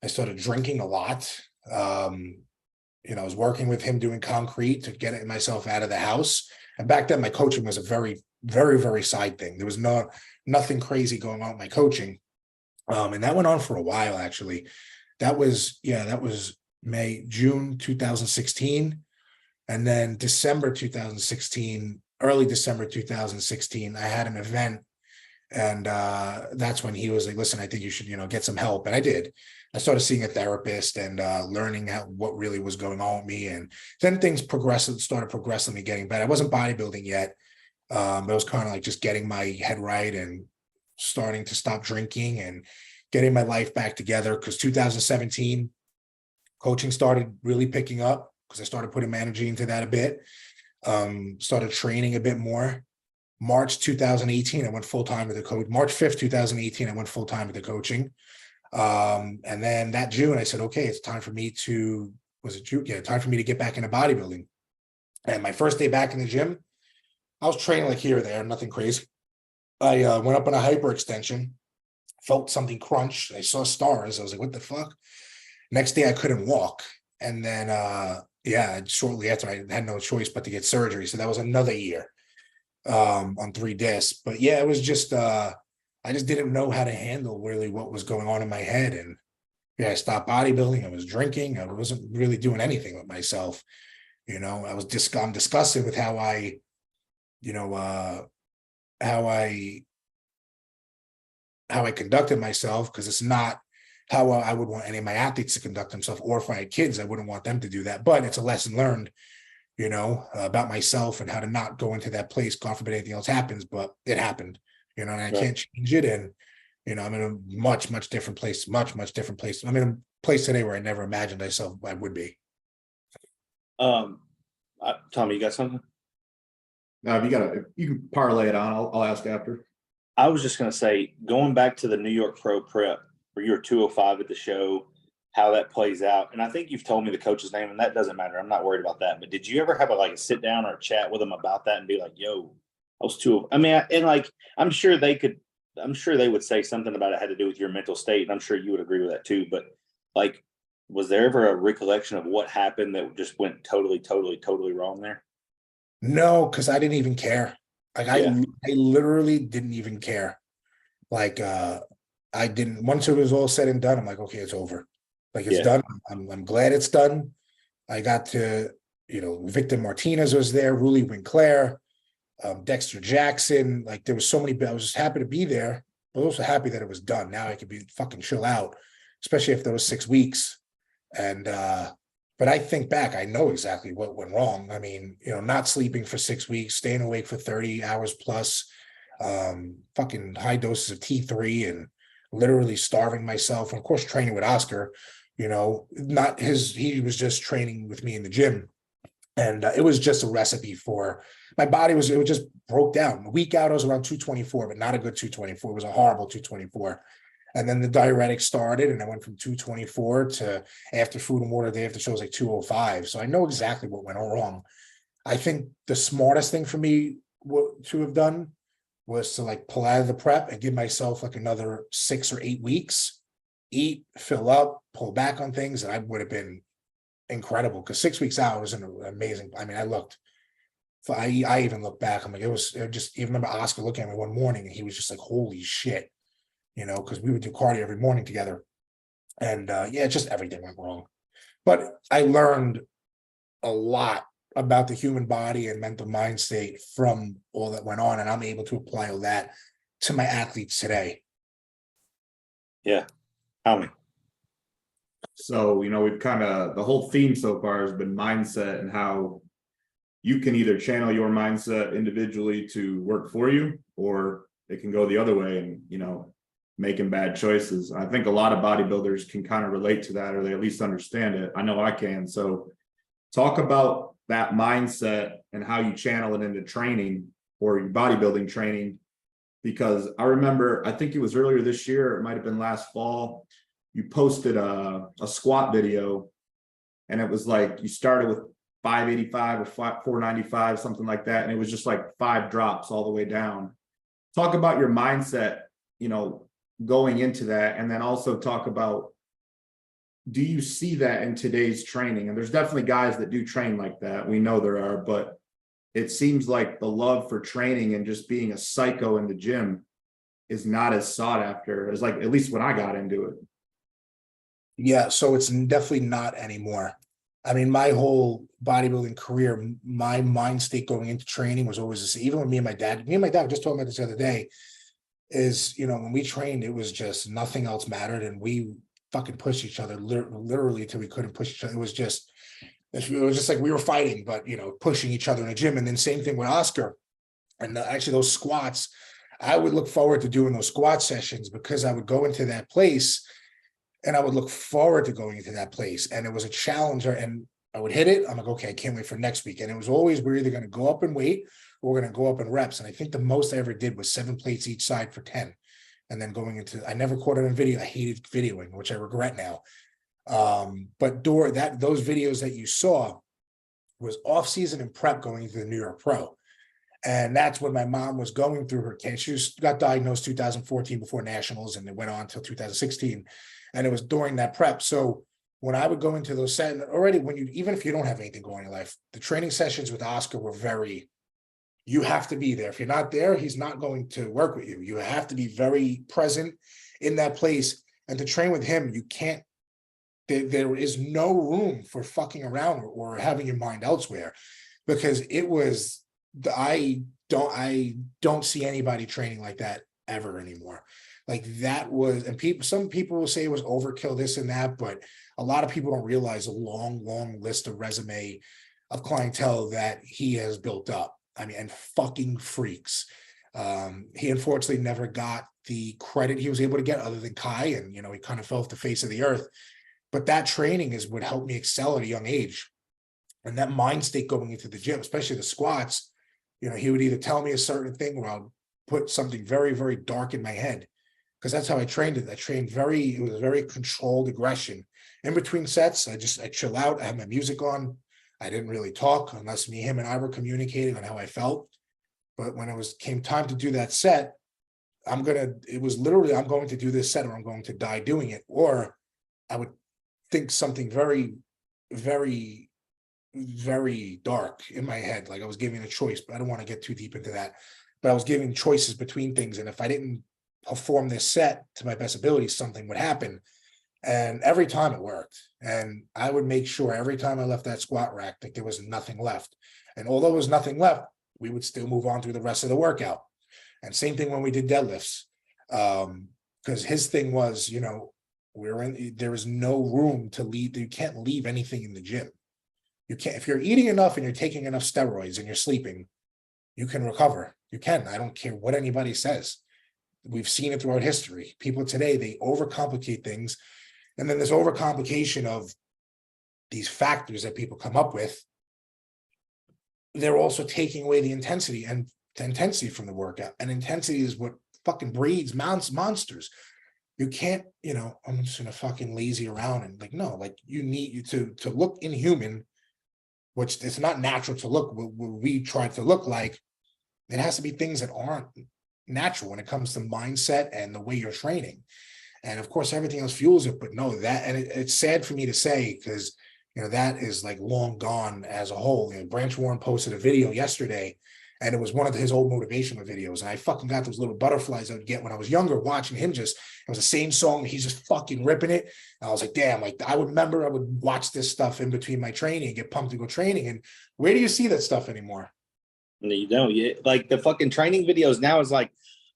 I started drinking a lot. You know, I was working with him doing concrete to get myself out of the house. And back then my coaching was a very, very, very side thing. There was nothing crazy going on with my coaching. And that went on for a while, actually. That was June 2016. And then December 2016, early December 2016, I had an event. And that's when he was like, "Listen, I think you should, you know, get some help." And I did. I started seeing a therapist and learning what really was going on with me. And then things started progressively getting better. I wasn't bodybuilding yet, but it was kind of like just getting my head right and starting to stop drinking and getting my life back together. Because 2017, coaching started really picking up because I started putting my energy into that a bit. Started training a bit more. March 2018, I went full-time with the coach. March 5th, 2018, I went full-time with the coaching. And then that June, I said, okay, it's time for me to, time for me to get back into bodybuilding. And my first day back in the gym, I was training like here or there, nothing crazy. I went up on a hyperextension, felt something crunch. I saw stars. I was like, what the fuck? Next day, I couldn't walk. And then, shortly after, I had no choice but to get surgery. So that was another year on 3 discs. But yeah, it was just I just didn't know how to handle really what was going on in my head. And yeah, I stopped bodybuilding. I was drinking. I wasn't really doing anything with myself. I'm disgusted with how I, how I conducted myself, because it's not how I would want any of my athletes to conduct themselves, or if I had kids, I wouldn't want them to do that. But it's a lesson learned, about myself and how to not go into that place. God forbid anything else happens, but it happened, and I can't change it. And, I'm in a much, much different place, much, much different place. I'm in a place today where I never imagined myself I would be. Tommy, you got something? Now, if you can parlay it on, I'll ask after. I was just going to say, going back to the New York Pro Prep, where you were 205 at the show, how that plays out. And I think you've told me the coach's name, and that doesn't matter. I'm not worried about that. But did you ever have a sit down or a chat with them about that and be like, yo, I was I'm sure they would say something about it had to do with your mental state. And I'm sure you would agree with that too. But was there ever a recollection of what happened that just went totally, totally, totally wrong there? No, because I didn't even care. I literally didn't even care. I didn't, once it was all said and done, I'm like, okay, it's over. It's done. I'm glad it's done. I got to, Victor Martinez was there, Ruli Winclair, Dexter Jackson. There was so many, I was just happy to be there. I was also happy that it was done. Now I could be fucking chill out, especially if there was 6 weeks. And, but I think back, I know exactly what went wrong. I mean, not sleeping for 6 weeks, staying awake for 30 hours plus, fucking high doses of T3, and literally starving myself. And of course, training with Oscar, he was just training with me in the gym. And it was just a recipe for my body. It just broke down. A week out, I was around 224, but not a good 224. It was a horrible 224. And then the diuretic started, and I went from 224 to, after food and water day after show, was 205. So I know exactly what went wrong. I think the smartest thing for me to have done was to pull out of the prep and give myself another 6 or 8 weeks, eat, fill up, pull back on things. And I would have been incredible, because 6 weeks out was an amazing. I mean, I even look back, I'm like, it was just, even remember Oscar looking at me one morning and he was just like, holy shit, because we would do cardio every morning together. And just everything went wrong. But I learned a lot about the human body and mental mind state from all that went on. And I'm able to apply all that to my athletes today. Yeah. Tell me. So, we've the whole theme so far has been mindset, and how you can either channel your mindset individually to work for you, or it can go the other way and, making bad choices. I think a lot of bodybuilders can kind of relate to that, or they at least understand it. I know I can. So talk about that mindset and how you channel it into training, or your bodybuilding training, because I remember, I think it was earlier this year, it might've been last fall, you posted a squat video, and it was you started with 585 or 495, something like that. And it was just 5 drops all the way down. Talk about your mindset, going into that. And then also talk about, do you see that in today's training? And there's definitely guys that do train like that. We know there are, but it seems like the love for training and just being a psycho in the gym is not as sought after as at least when I got into it. Yeah, so it's definitely not anymore. I mean, my whole bodybuilding career, my mind state going into training was always the same. Even with me and my dad were just talking about this the other day, is, when we trained, it was just nothing else mattered. And we fucking pushed each other literally till we couldn't push each other. It was just we were fighting, but, pushing each other in the gym. And then same thing with Oscar. And actually those squats, I would look forward to doing those squat sessions, because I would go into that place and I would look forward to going into that place. And it was a challenger, and I would hit it. I'm like, okay, I can't wait for next week. And it was always, we're either going to go up in weight or we're going to go up in reps. And I think the most I ever did was 7 plates each side for 10. And then going into, I never caught it on video. I hated videoing, which I regret now. But those videos that you saw was off season and prep going into the New York Pro. And that's when my mom was going through her cancer. She got diagnosed 2014 before nationals, and it went on till 2016. And it was during that prep. So when I would go into those sessions, already even if you don't have anything going in life, the training sessions with Oscar were very You have to be there. If you're not there, he's not going to work with you. You have to be very present in that place. And to train with him, you can't, there is no room for fucking around or having your mind elsewhere, because it was, I don't see anybody training like that ever anymore. Like that was, and some people will say it was overkill, this and that, but a lot of people don't realize the long list of resume of clientele that he has built up. I mean, and fucking freaks. He unfortunately never got the credit he was able to get other than Kai, and he kind of fell off the face of the earth. But that training is what helped me excel at a young age. And that mind state going into the gym, especially the squats, he would either tell me a certain thing or I'll put something very, very dark in my head. Because that's how I trained it. I trained it was very controlled aggression. In between sets, I chill out. I have my music on. I didn't really talk unless him and I were communicating on how I felt. But when came time to do that set, it was literally, I'm going to do this set or I'm going to die doing it. Or I would think something very, very, very dark in my head. Like I was giving a choice, but I don't want to get too deep into that. But I was giving choices between things. And if I didn't perform this set to my best ability, something would happen. And every time it worked. And I would make sure every time I left that squat rack that there was nothing left. And although there was nothing left, we would still move on through the rest of the workout. And same thing when we did deadlifts. Because his thing was, there is no room to leave. You can't leave anything in the gym. You can't, if you're eating enough and you're taking enough steroids and you're sleeping, you can recover. You can. I don't care what anybody says. We've seen it throughout history. People today, they overcomplicate things. And then this overcomplication of these factors that people come up with, they're also taking away the intensity from the workout. And intensity is what fucking breeds monsters. You can't, I'm just gonna fucking lazy around and no, you need to look inhuman, which it's not natural to look what we try to look like. It has to be things that aren't natural when it comes to mindset and the way you're training. And of course, everything else fuels it, but no, it's sad for me to say, because, that is long gone as a whole. Branch Warren posted a video yesterday, and it was one of his old motivational videos. And I fucking got those little butterflies I would get when I was younger, watching him it was the same song. He's just fucking ripping it. And I was like, damn, I would remember I would watch this stuff in between my training and get pumped to go training. And where do you see that stuff anymore? No, you don't. The fucking training videos now is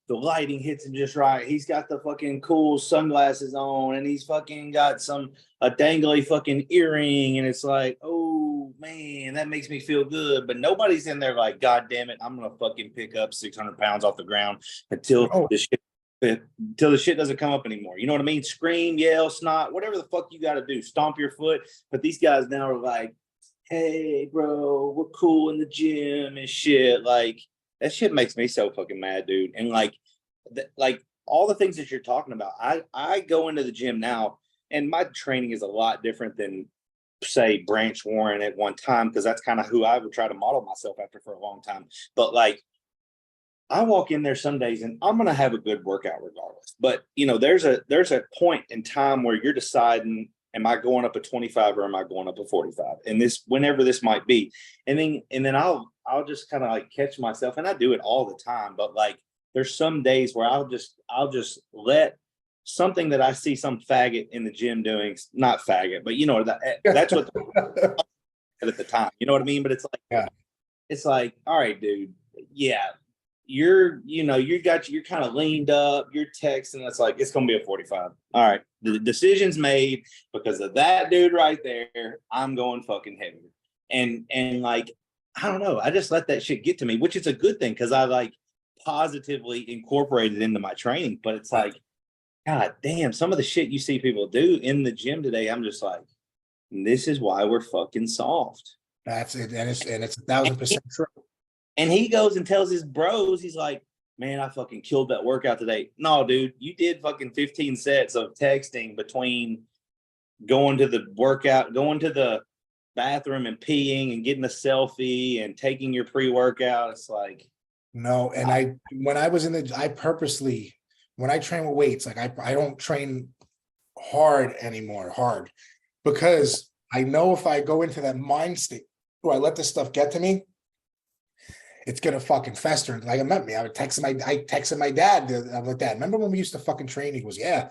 the lighting hits him just right. He's got the fucking cool sunglasses on, and he's fucking got a dangly fucking earring, and it's like, oh man, that makes me feel good. But nobody's in there like, God damn it, I'm gonna fucking pick up 600 pounds off the ground until the shit doesn't come up anymore. You know what I mean? Scream, yell, snot, whatever the fuck you got to do. Stomp your foot. But these guys now are like, hey, bro, we're cool in the gym and shit. That shit makes me so fucking mad, dude. And all the things that you're talking about, I go into the gym now, and my training is a lot different than, say, Branch Warren at one time, because that's kind of who I would try to model myself after for a long time. But I walk in there some days and I'm gonna have a good workout regardless. But there's a point in time where you're deciding, am I going up a 25 or am I going up a 45? And whenever this might be, and then I'll just kind of catch myself, and I do it all the time. But there's some days where I'll just let something that I see some faggot in the gym doing, not faggot, but that's what at the time, you know what I mean? But it's all right, dude. Yeah. You're kind of leaned up, you're texting, it's it's gonna be a 45. All right, the decision's made because of that dude right there. I'm going fucking heavier. And I don't know, I just let that shit get to me, which is a good thing, because I positively incorporated into my training. But it's God damn, some of the shit you see people do in the gym today, I'm just this is why we're fucking soft. That's it. And it's 1,000% true. And he goes and tells his bros, he's like, man, I fucking killed that workout today. No, dude, you did fucking 15 sets of texting between going to the workout, going to the bathroom and peeing and getting a selfie and taking your pre-workout. It's no. And when I train with weights, I don't train hard anymore, because I know if I go into that mind state where I let this stuff get to me, it's gonna fucking fester. Like, I met me. I texted my dad. I'm like, Dad, remember when we used to fucking train? He goes, yeah.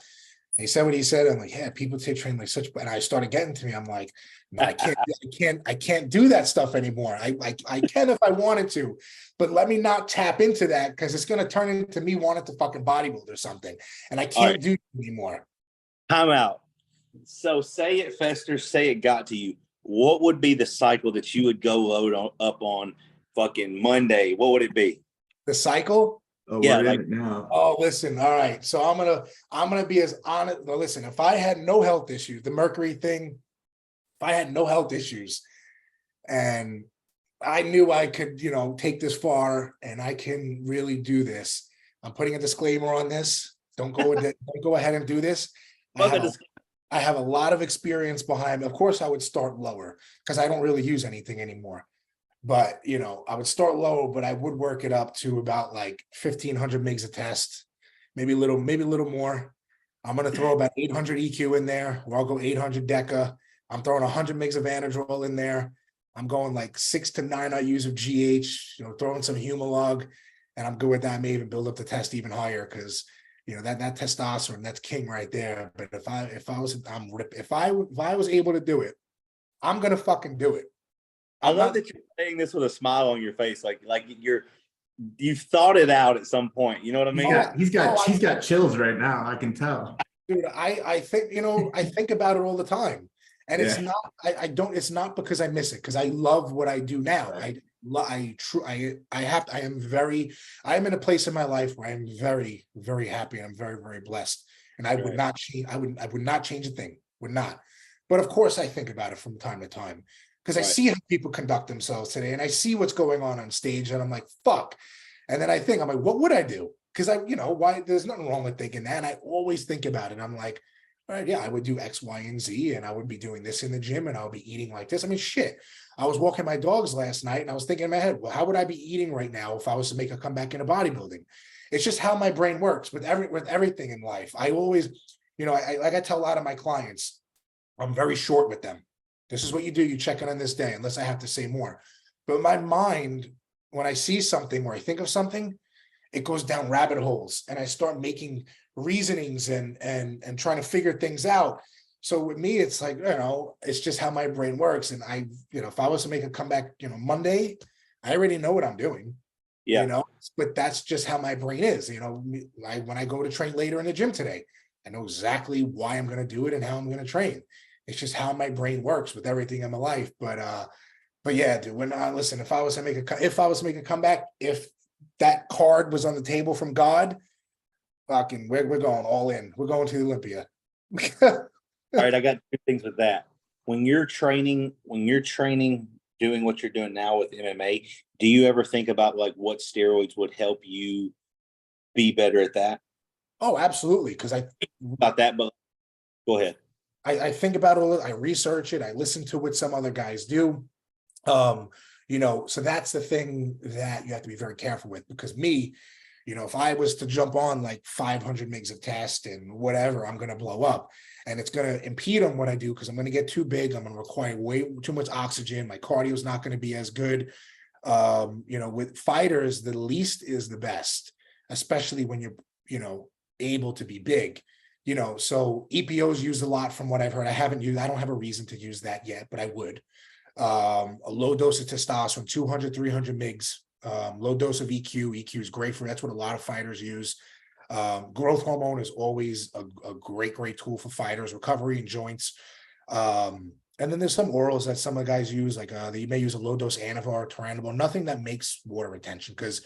And he said what he said. I'm like, yeah, people take train like such, and I started getting to me. I'm like, no, I can't do that stuff anymore. I can if I wanted to, but let me not tap into that because it's gonna turn into me wanting to fucking bodybuild or something. And I can't do it anymore. Time out. So say it festers, say it got to you. What would be the cycle that you would go load up on fucking Monday? What would it be? The cycle? Oh, Yeah, we're like- in it now. Oh, listen. All right. So I'm gonna be as honest. Well, listen, if I had no health issues, the mercury thing, if I had no health issues and I knew I could, take this far and I can really do this. I'm putting a disclaimer on this. Don't go ahead and do this. I have a lot of experience behind me. Of course, I would start lower because I don't really use anything anymore. But, I would start low, but I would work it up to about like 1,500 mgs a test, maybe a little more. I'm going to throw about 800 EQ in there, or I'll go 800 DECA. I'm throwing 100 mgs of Anadrol in there. I'm going like 6 to 9 IUs of GH, throwing some Humalog, and I'm good with that. I may even build up the test even higher because, that testosterone, that's king right there. But if I was able to do it, I'm going to fucking do it. I love that you're saying this with a smile on your face, like you've thought it out at some point. You know what I mean? He's got chills right now. I can tell. Dude, I think, I think about it all the time. And it's not, it's not because I miss it, because I love what I do now. I am in a place in my life where I'm very, very happy. And I'm very, very blessed. And I would not change, I would not change a thing, would not. But of course I think about it from time to time. Because I see how people conduct themselves today, and I see what's going on stage, and I'm like, fuck. And then I'm like, what would I do? Because why? There's nothing wrong with thinking that. And I always think about it. I'm like, all right, yeah, I would do X, Y, and Z, and I would be doing this in the gym, and I'll be eating like this. I mean, shit. I was walking my dogs last night, and I was thinking in my head, well, how would I be eating right now if I was to make a comeback into bodybuilding? It's just how my brain works with everything in life. I always, like I tell a lot of my clients, I'm very short with them. This is what you do. You check in on this day, unless I have to say more. But my mind, when I see something or I think of something, it goes down rabbit holes, and I start making reasonings and trying to figure things out. So with me, it's like, it's just how my brain works. And if I was to make a comeback, Monday, I already know what I'm doing. Yeah. But that's just how my brain is. When I go to train later in the gym today, I know exactly why I'm going to do it and how I'm going to train. It's just how my brain works with everything in my life. But yeah, dude, listen, if I was to make a comeback, if that card was on the table from God, fucking, we're going all in. We're going to Olympia. All right, I got two things with that. When you're training, doing what you're doing now with MMA, do you ever think about like what steroids would help you be better at that? Oh, absolutely. Because I about that, but go ahead. I think about it, I research it, I listen to what some other guys do. So that's the thing that you have to be very careful with, because me, if I was to jump on like 500 mgs of test and whatever, I'm going to blow up, and it's going to impede on what I do, because I'm going to get too big. I'm going to require way too much oxygen. My cardio is not going to be as good. With fighters, the least is the best, especially when you're, able to be big. So EPO is used a lot from what I've heard. I don't have a reason to use that yet, but I would. A low dose of testosterone, 200, 300 mgs, low dose of EQ. EQ is great that's what a lot of fighters use. Growth hormone is always a great tool for fighters, recovery and joints. And then there's some orals that some of the guys use, like you may use a low dose Anavar, Turinabol, nothing that makes water retention, because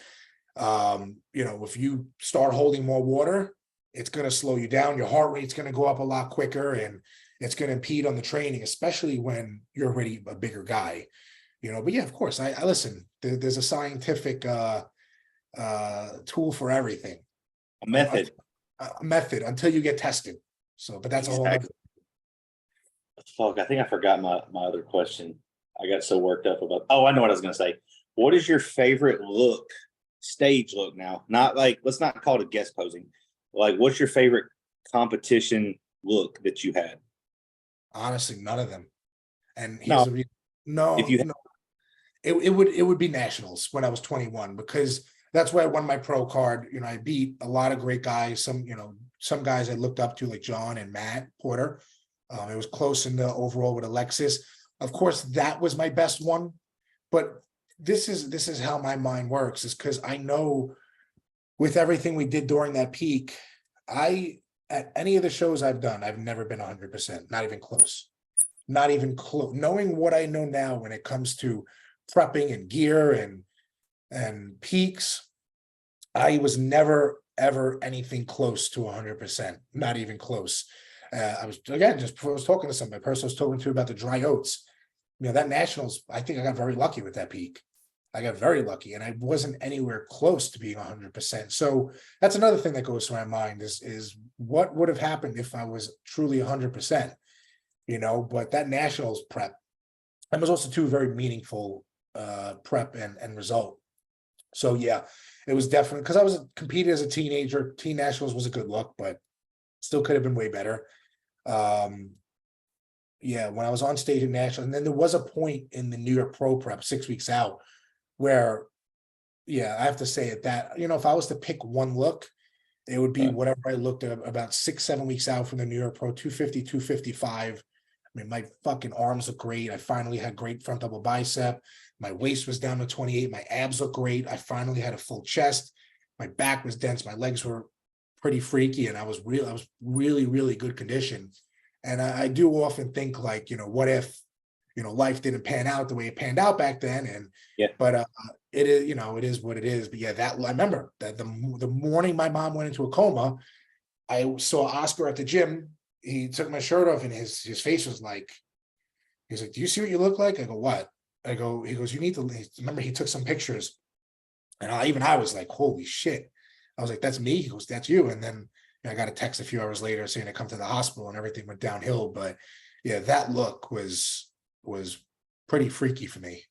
if you start holding more water, it's going to slow you down. Your heart rate's going to go up a lot quicker, and it's going to impede on the training, especially when you're already a bigger guy. But yeah, of course, I listen. There's a scientific tool for everything. A method. A method until you get tested. So, but that's a whole other. Fuck, I think I forgot my other question. I got so worked up about. Oh, I know what I was going to say. What is your favorite stage look now? Not like, let's not call it guest posing. Like, what's your favorite competition look that you had? Honestly, none of them. And No. no. it would be nationals when I was 21, because that's where I won my pro card. You know, I beat a lot of great guys, some guys I looked up to, like John and Matt Porter. It was close in the overall with Alexis. Of course, that was my best one, but this is how my mind works, is because I know with everything we did during that peak, at any of the shows I've done, I've never been 100%, not even close. Not even close. Knowing what I know now when it comes to prepping and gear and peaks, I was never ever anything close to 100%, not even close. I was, again, just before I was talking to somebody, person I was talking to about the dry oats. You know, that nationals, I think I got very lucky with that peak. I got very lucky, and I wasn't anywhere close to being 100%. So that's another thing that goes to my mind is what would have happened if I was truly 100%, you know. But that nationals prep, and was also too very meaningful prep and result. So yeah, it was definitely, because I was competing as a teenager. Teen nationals was a good look, but still could have been way better. Yeah, when I was on stage at national, and then there was a point in the New York Pro Prep 6 weeks out where, yeah, I have to say it that, you know, if I was to pick one look, it would be whatever I looked at about 6-7 weeks out from the New York Pro, 250, 255. I mean, my fucking arms look great. I finally had great front double bicep. My waist was down to 28. My abs look great. I finally had a full chest. My back was dense. My legs were pretty freaky, and I was really, really good condition. And I do often think, like, you know, what if, you know, life didn't pan out the way it panned out back then? And but it is, you know, it is what it is. But yeah, that I remember that the morning my mom went into a coma, I saw Oscar at the gym. He took my shirt off, and his face was like, he's like, "Do you see what you look like?" I go, "What?" I go, he goes, "You need to remember." He took some pictures, and I was like, "Holy shit!" I was like, "That's me." He goes, "That's you." And then, you know, I got a text a few hours later saying to come to the hospital, and everything went downhill. But yeah, that look was pretty freaky for me.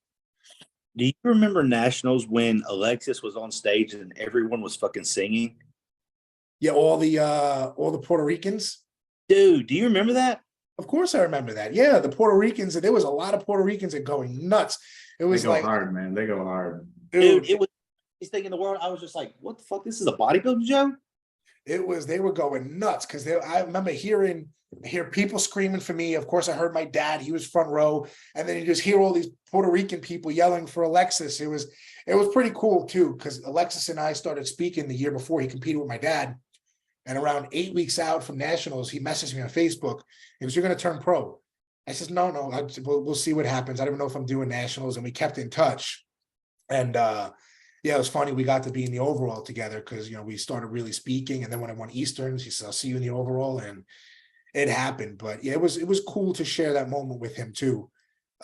Do you remember nationals when Alexis was on stage and everyone was fucking singing? Yeah, all the Puerto Ricans. Dude, do you remember that? Of course I remember that. Yeah, the Puerto Ricans, and there was a lot of Puerto Ricans that going nuts. It was They go like, hard, man. They go hard. Dude, it was the biggest thing in the world. I was just like, what the fuck? This is a bodybuilding show? they were going nuts, because I remember hear people screaming for me. Of course, I heard my dad, he was front row, and then you just hear all these Puerto Rican people yelling for Alexis. It was pretty cool too, because Alexis and I started speaking the year before. He competed with my dad. And around 8 weeks out from nationals, he messaged me on Facebook. He goes, "You're going to turn pro." I says, "No, we'll see what happens. I don't even know if I'm doing nationals." And we kept in touch. And yeah, it was funny. We got to be in the overall together, because, you know, we started really speaking. And then when I won Easterns, he said, "I'll see you in the overall." And it happened. But yeah, it was cool to share that moment with him too.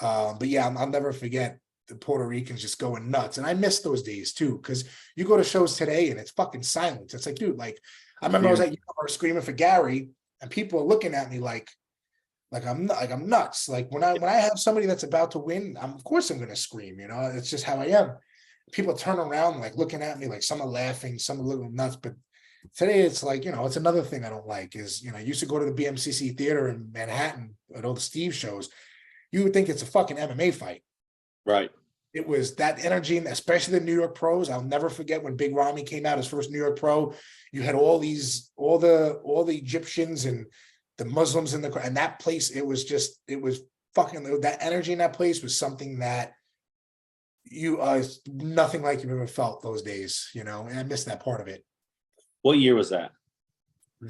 But yeah, I'll never forget the Puerto Ricans just going nuts. And I miss those days too, because you go to shows today and it's fucking silence. It's like, dude, like, I remember I was at Yuma screaming for Gary, and people are looking at me like I'm nuts. Like when I have somebody that's about to win, of course I'm gonna scream. You know, it's just how I am. People turn around like looking at me, like some are laughing, some are looking nuts. But today it's like, you know, it's another thing I don't like is, you know, I used to go to the BMCC theater in Manhattan at all the Steve shows. You would think it's a fucking MMA fight. Right. It was that energy, and especially the New York pros. I'll never forget when Big Ramy came out, his first New York pro. You had all the Egyptians and the Muslims in the, and that place, it was fucking, that energy in that place was something that nothing like you've ever felt those days, you know, and I missed that part of it. What year was that?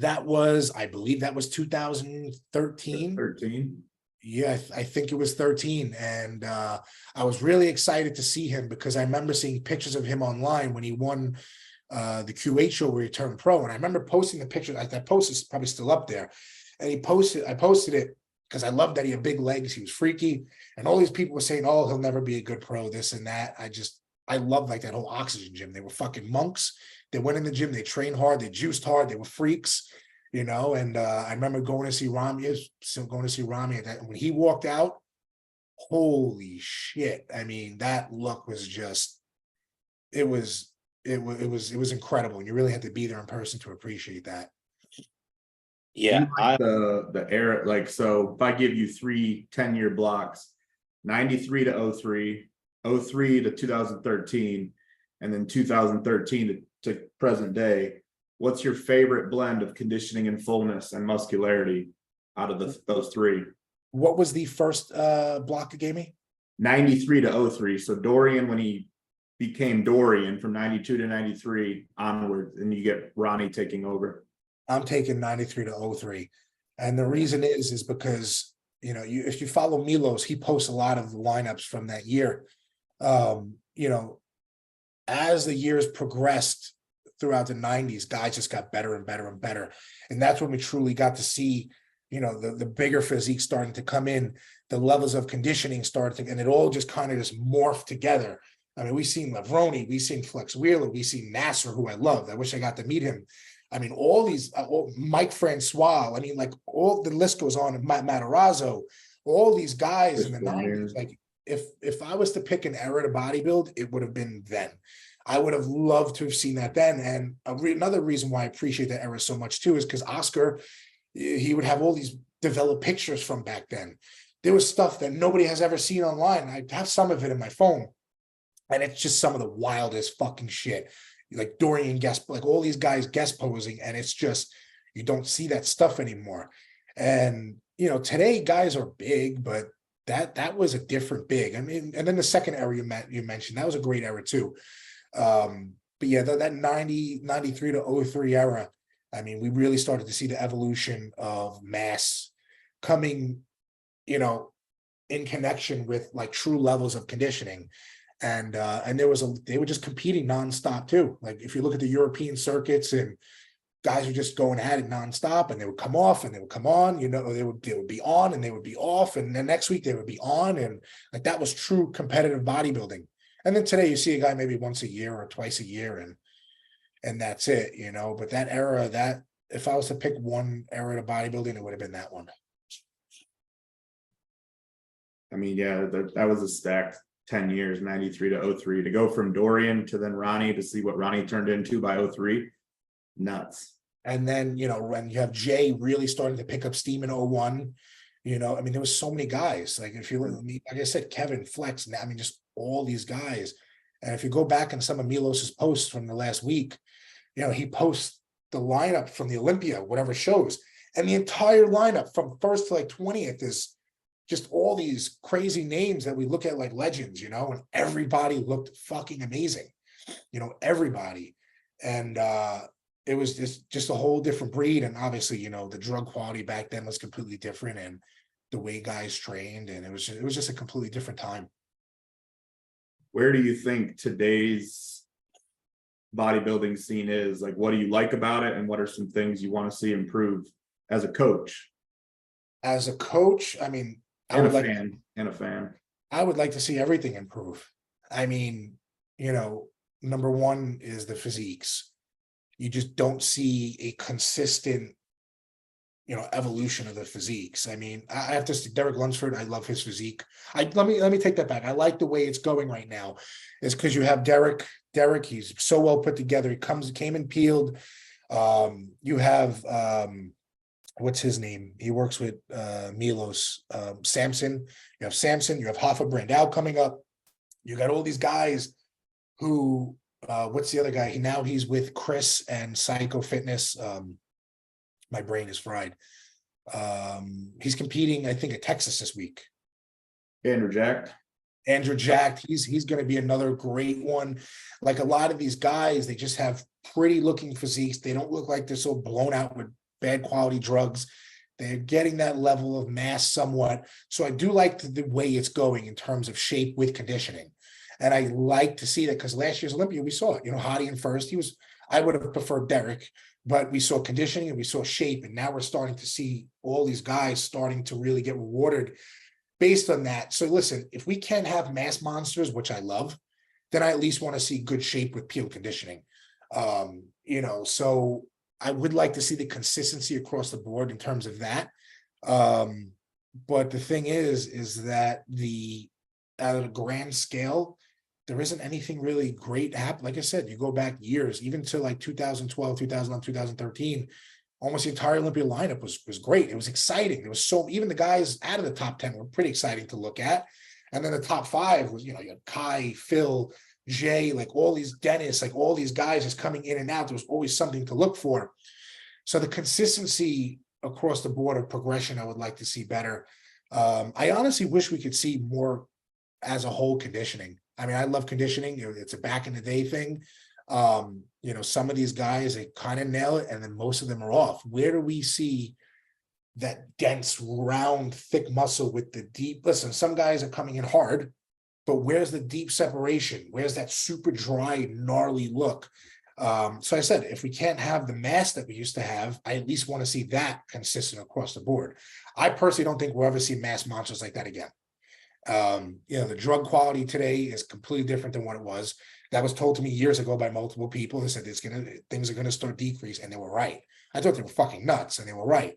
I believe that was 2013. 13. Yeah, I think it was 13. And I was really excited to see him, because I remember seeing pictures of him online when he won the Q8 show where he turned pro. And I remember posting the picture. That post is probably still up there. And I posted it because I loved that he had big legs. He was freaky. And all these people were saying, "Oh, he'll never be a good pro," this and that. I loved like that whole Oxygen gym. They were fucking monks. They went in the gym, they trained hard, they juiced hard, they were freaks. You know, and I remember going to see Ramy, and when he walked out, holy shit. I mean, that look was just, it was incredible. And you really had to be there in person to appreciate that. Yeah. The era, like, so if I give you 3 10-year blocks, 93 to 03, 03 to 2013, and then 2013 to present day, what's your favorite blend of conditioning and fullness and muscularity out of those three? What was the first block you gave me? 93 to 03. So Dorian, when he became Dorian from 92 to 93 onward, and you get Ronnie taking over. I'm taking 93 to 03. And the reason is because, you know, if you follow Milos, he posts a lot of the lineups from that year. You know, as the years progressed throughout the 90s, guys just got better and better and better. And that's when we truly got to see, you know, the bigger physique starting to come in, the levels of conditioning started, and it all just kind of just morphed together. I mean, we've seen Levroni, we've seen Flex Wheeler, we've seen Nasser, who I loved. I wish I got to meet him. I mean, all these, Mike Francois, I mean, like, all the list goes on, Matt Matarazzo, all these guys in the 90s. Like, if I was to pick an era to bodybuild, it would have been then. I would have loved to have seen that then. And another reason why I appreciate that era so much too is because Oscar, he would have all these developed pictures from back then. There was stuff that nobody has ever seen online. I have some of it in my phone. And it's just some of the wildest fucking shit. Like Dorian guest, like all these guys guest posing, and it's just, you don't see that stuff anymore. And, you know, today guys are big, but that was a different big. I mean, and then the second era you mentioned, that was a great era too. But yeah, that 93 to 03 era, I mean, we really started to see the evolution of mass coming, you know, in connection with like true levels of conditioning. And they were just competing nonstop too. Like if you look at the European circuits, and guys were just going at it nonstop, and they would come off and they would come on, you know, they would be on and they would be off. And then next week they would be on. And like, that was true competitive bodybuilding. And then today you see a guy maybe once a year or twice a year, and that's it, you know. But that era, that if I was to pick one era to bodybuilding, it would have been that one. I mean, yeah, that was a stacked 10 years, 93 to 03, to go from Dorian to then Ronnie, to see what Ronnie turned into by 03. Nuts. And then, you know, when you have Jay really starting to pick up steam in 01, you know, I mean, there was so many guys. Like if you look at me, like I said, Kevin, Flex, I mean, just all these guys. And if you go back in some of Milos's posts from the last week, you know, he posts the lineup from the Olympia, whatever shows, and the entire lineup from first to like 20th is just all these crazy names that we look at like legends, you know, and everybody looked fucking amazing, you know, everybody. And it was just a whole different breed. And obviously, you know, the drug quality back then was completely different, and the way guys trained, and it was just a completely different time. Where do you think today's bodybuilding scene is? Like, what do you like about it, and what are some things you want to see improve as a coach? As a coach, I mean, And a fan. I would like to see everything improve. I mean, you know, number one is the physiques. You just don't see a consistent, you know, evolution of the physiques. I mean, I have to see Derek Lunsford. I love his physique. Let me take that back. I like the way it's going right now. It's because you have Derek. He's so well put together. He came and peeled. You have what's his name? He works with Milos, Samson. You have Samson, you have Hoffa Brandau coming up. You got all these guys who, what's the other guy? He's with Chris and Psycho Fitness. My brain is fried. He's competing, I think, at Texas this week. Andrew Jack. He's going to be another great one. Like a lot of these guys, they just have pretty looking physiques. They don't look like they're so blown out with bad quality drugs. They're getting that level of mass somewhat. So I do like the way it's going in terms of shape with conditioning. And I like to see that, because last year's Olympia, we saw it, you know, Hadi in first, I would have preferred Derek, but we saw conditioning and we saw shape. And now we're starting to see all these guys starting to really get rewarded based on that. So listen, if we can have mass monsters, which I love, then I at least want to see good shape with peel conditioning. You know, so I would like to see the consistency across the board in terms of that. But the thing is that at a grand scale, there isn't anything really great happen. Like I said, you go back years, even to like 2012, 2011, 2013, almost the entire Olympia lineup was great. It was exciting. There was even the guys out of the top 10 were pretty exciting to look at. And then the top five was, you had Kai, Phil, Jay, like all these Dennis, like all these guys just coming in and out. There was always something to look for. So the consistency across the board of progression, I would like to see better. I honestly wish we could see more as a whole conditioning. I mean, I love conditioning. It's a back in the day thing. Some of these guys, they kind of nail it, and then most of them are off. Where do we see that dense, round, thick muscle with the deep? Listen, some guys are coming in hard, but where's the deep separation? Where's that super dry, gnarly look? So I said, if we can't have the mass that we used to have, I at least want to see that consistent across the board. I personally don't think we'll ever see mass monsters like that again. The drug quality today is completely different than what it was. That was told to me years ago by multiple people. They said things are gonna start decrease, and they were right. I thought they were fucking nuts, and they were right.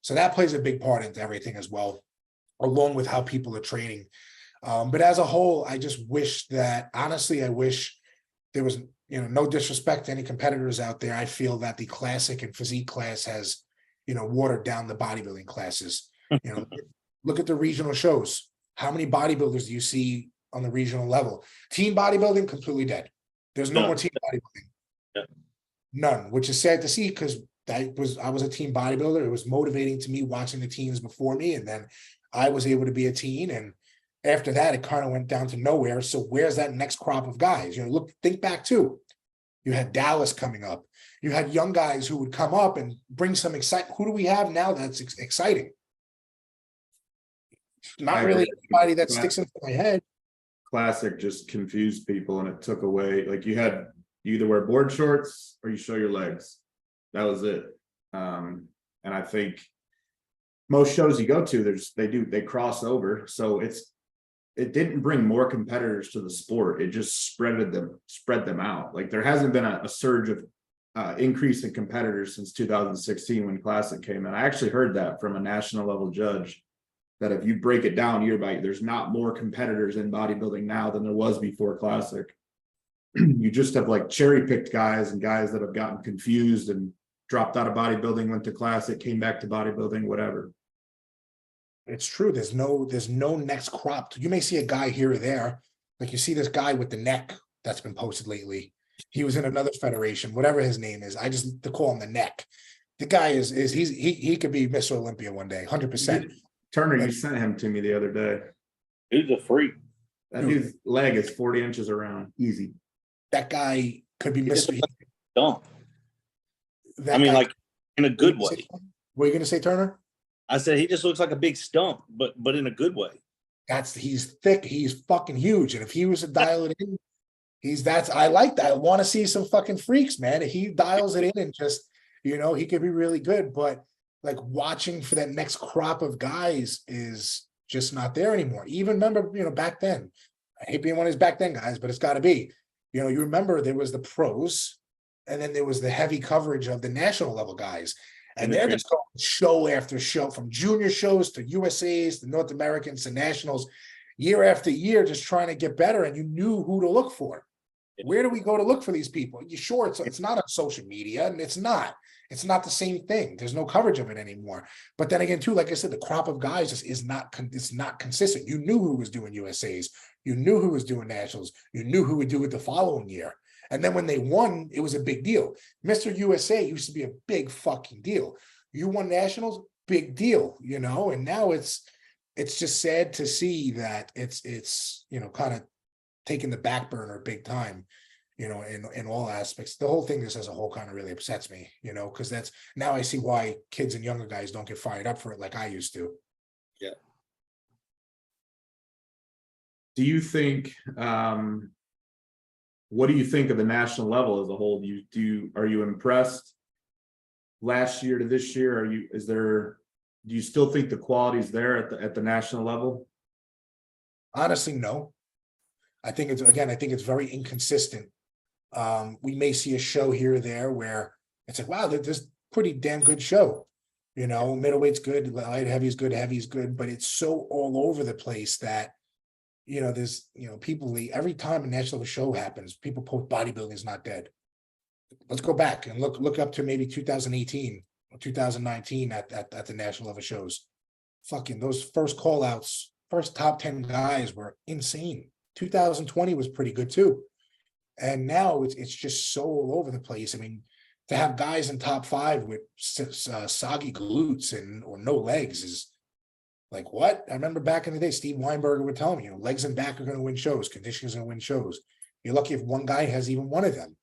So that plays a big part into everything as well, along with how people are training. But as a whole, I just wish that, honestly, I wish there was, no disrespect to any competitors out there. I feel that the classic and physique class has, watered down the bodybuilding classes. Look at the regional shows. How many bodybuilders do you see on the regional level? Team bodybuilding, completely dead. There's no more team bodybuilding. Yeah. None, which is sad to see, because I was a team bodybuilder. It was motivating to me watching the teams before me, and then I was able to be a teen, and after that, it kind of went down to nowhere. So where's that next crop of guys? Think back too. You had Dallas coming up. You had young guys who would come up and bring some excitement. Who do we have now that's exciting? Not really anybody that sticks into my head. Classic just confused people, and it took away, like, you either wear board shorts or you show your legs. That was it. And I think most shows you go to, they cross over. So it didn't bring more competitors to the sport. It just spread them out. Like, there hasn't been a surge of increase in competitors since 2016 when Classic came in. I actually heard that from a national level judge, that if you break it down year by year, there's not more competitors in bodybuilding now than there was before Classic. You just have like cherry picked guys and guys that have gotten confused and dropped out of bodybuilding, went to Classic, came back to bodybuilding, whatever. It's true. There's no next crop. You may see a guy here or there. Like, you see this guy with the neck that's been posted lately. He was in another federation, whatever his name is. I just to call him the neck. The guy he could be Mr. Olympia one day, 100%. Turner, you sent him to me the other day. He's a freak. That dude's leg is 40 inches around. Easy. That guy could be Mr. Dump. Like, in a good way. What are you going to say, Turner? I said he just looks like a big stump, but in a good way. He's thick. He's fucking huge. And if he was to dial it in, I like that. I want to see some fucking freaks, man. If he dials it in and just, he could be really good. But like, watching for that next crop of guys is just not there anymore. Even remember, back then, I hate being one of these back then guys, but it's got to be, you remember there was the pros, and then there was the heavy coverage of the national level guys. And they're just going show after show, from junior shows to USAs to North Americans to nationals, year after year, just trying to get better. And you knew who to look for. Where do we go to look for these people? Sure, it's not on social media, and it's not the same thing. There's no coverage of it anymore. But then again, too, like I said, the crop of guys is not consistent. You knew who was doing USAs. You knew who was doing nationals. You knew who would do it the following year. And then when they won, it was a big deal. Mr. USA used to be a big fucking deal. You won nationals, big deal, and now it's just sad to see that it's kind of taking the back burner big time, in all aspects. The whole thing, just as a whole, kind of really upsets me, because that's, now I see why kids and younger guys don't get fired up for it like I used to. Yeah. Do you think, what do you think of the national level as a whole? Are you impressed last year to this year? Do you still think the quality's there at the national level? Honestly, no. I think it's very inconsistent. We may see a show here or there where it's like, wow, there's pretty damn good show. Middleweight's good, light heavy's good, but it's so all over the place that, there's, people, every time a national show happens, people post bodybuilding is not dead. Let's go back and look up to maybe 2018 or 2019 at the national level shows. Fucking those first call outs first top 10 guys were insane. 2020 was pretty good too. And now it's just so all over the place. I mean, to have guys in top 5 with soggy glutes or no legs is like, what? I remember back in the day, Steve Weinberger would tell me, legs and back are going to win shows. Conditioning is going to win shows. You're lucky if one guy has even one of them,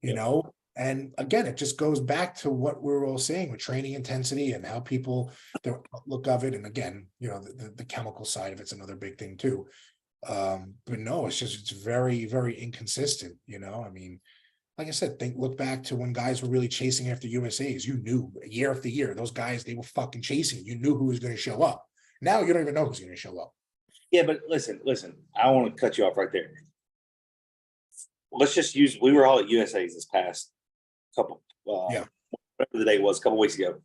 you know? And again, it just goes back to what we were all saying with training intensity and how people, their outlook of it. And again, the chemical side of it's another big thing too. But no, it's very, very inconsistent, I mean, like I said, look back to when guys were really chasing after USAs. You knew year after year, those guys, they were fucking chasing. You knew who was going to show up. Now you don't even know who's going to show up. Yeah, but listen, I want to cut you off right there. Let's just we were all at USA's this past couple, whatever the day was, a couple weeks ago.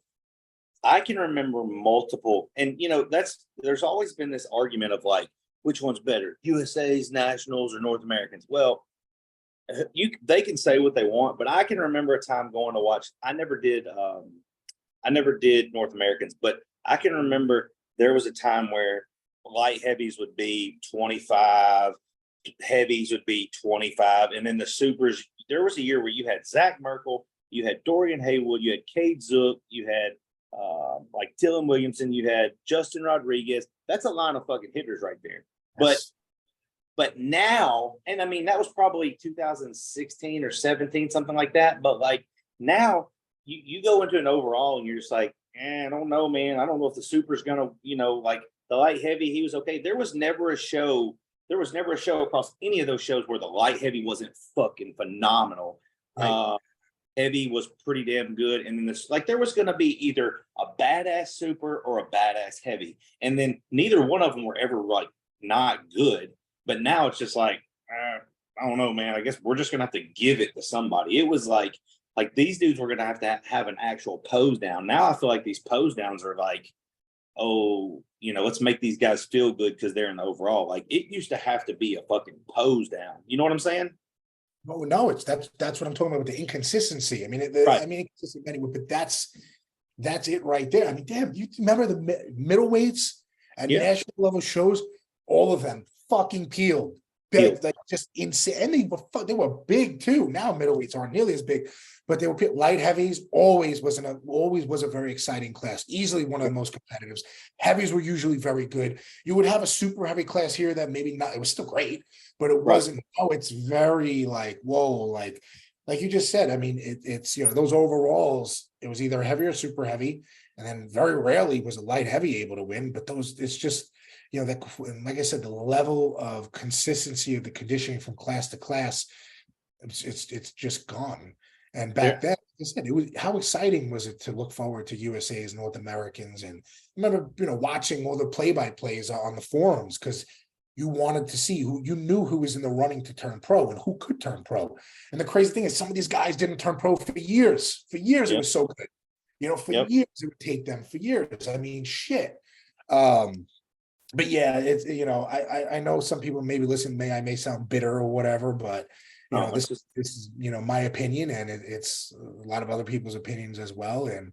I can remember multiple, and there's always been this argument of like, which one's better, USA's, Nationals, or North Americans? Well, they can say what they want, but I can remember a time going to watch. I never did North Americans, but I can remember there was a time where light heavies would be 25, heavies would be 25, and then the supers. There was a year where you had Zach Merkel, you had Dorian Haywood, you had Cade Zook, you had like Dylan Williamson, you had Justin Rodriguez. That's a line of fucking hitters right there. Yes. But now, and I mean, that was probably 2016 or 17, something like that. But like now you go into an overall and you're just like, I don't know, man. I don't know if the super's going to, like the light heavy, he was okay. There was never a show across any of those shows where the light heavy wasn't fucking phenomenal. Right. Heavy was pretty damn good. And then there was going to be either a badass super or a badass heavy. And then neither one of them were ever like not good. But now it's just like, I don't know, man. I guess we're just going to have to give it to somebody. It was like these dudes were going to have an actual pose down. Now I feel like these pose downs are like, let's make these guys feel good because they're in the overall. Like it used to have to be a fucking pose down. You know what I'm saying? Oh no, that's what I'm talking about with the inconsistency. I mean, inconsistent anyway, but that's it right there. I mean, damn, you remember the middleweights at national level shows? All of them fucking peeled. Like just insane. And they were big too. Now middleweights aren't nearly as big, but they were light heavies. Always was a very exciting class. Easily one of the most competitive. Heavies were usually very good. You would have a super heavy class here that maybe not. It was still great, but it wasn't. Oh, it's very like whoa, like you just said. I mean, it's those overalls. It was either heavy or super heavy, and then very rarely was a light heavy able to win. But it's just. That, like I said, the level of consistency of the conditioning from class to class, it's just gone. And back then, like I said, how exciting was it to look forward to USA's, North Americans, and I remember watching all the play-by-plays on the forums because you wanted to see who you knew who was in the running to turn pro and who could turn pro. And the crazy thing is, some of these guys didn't turn pro for years. For years, it was so good. For years it would take them for years. I mean, shit. But yeah, it's I know some people maybe listen. I may sound bitter or whatever, but this is my opinion, and it's a lot of other people's opinions as well. And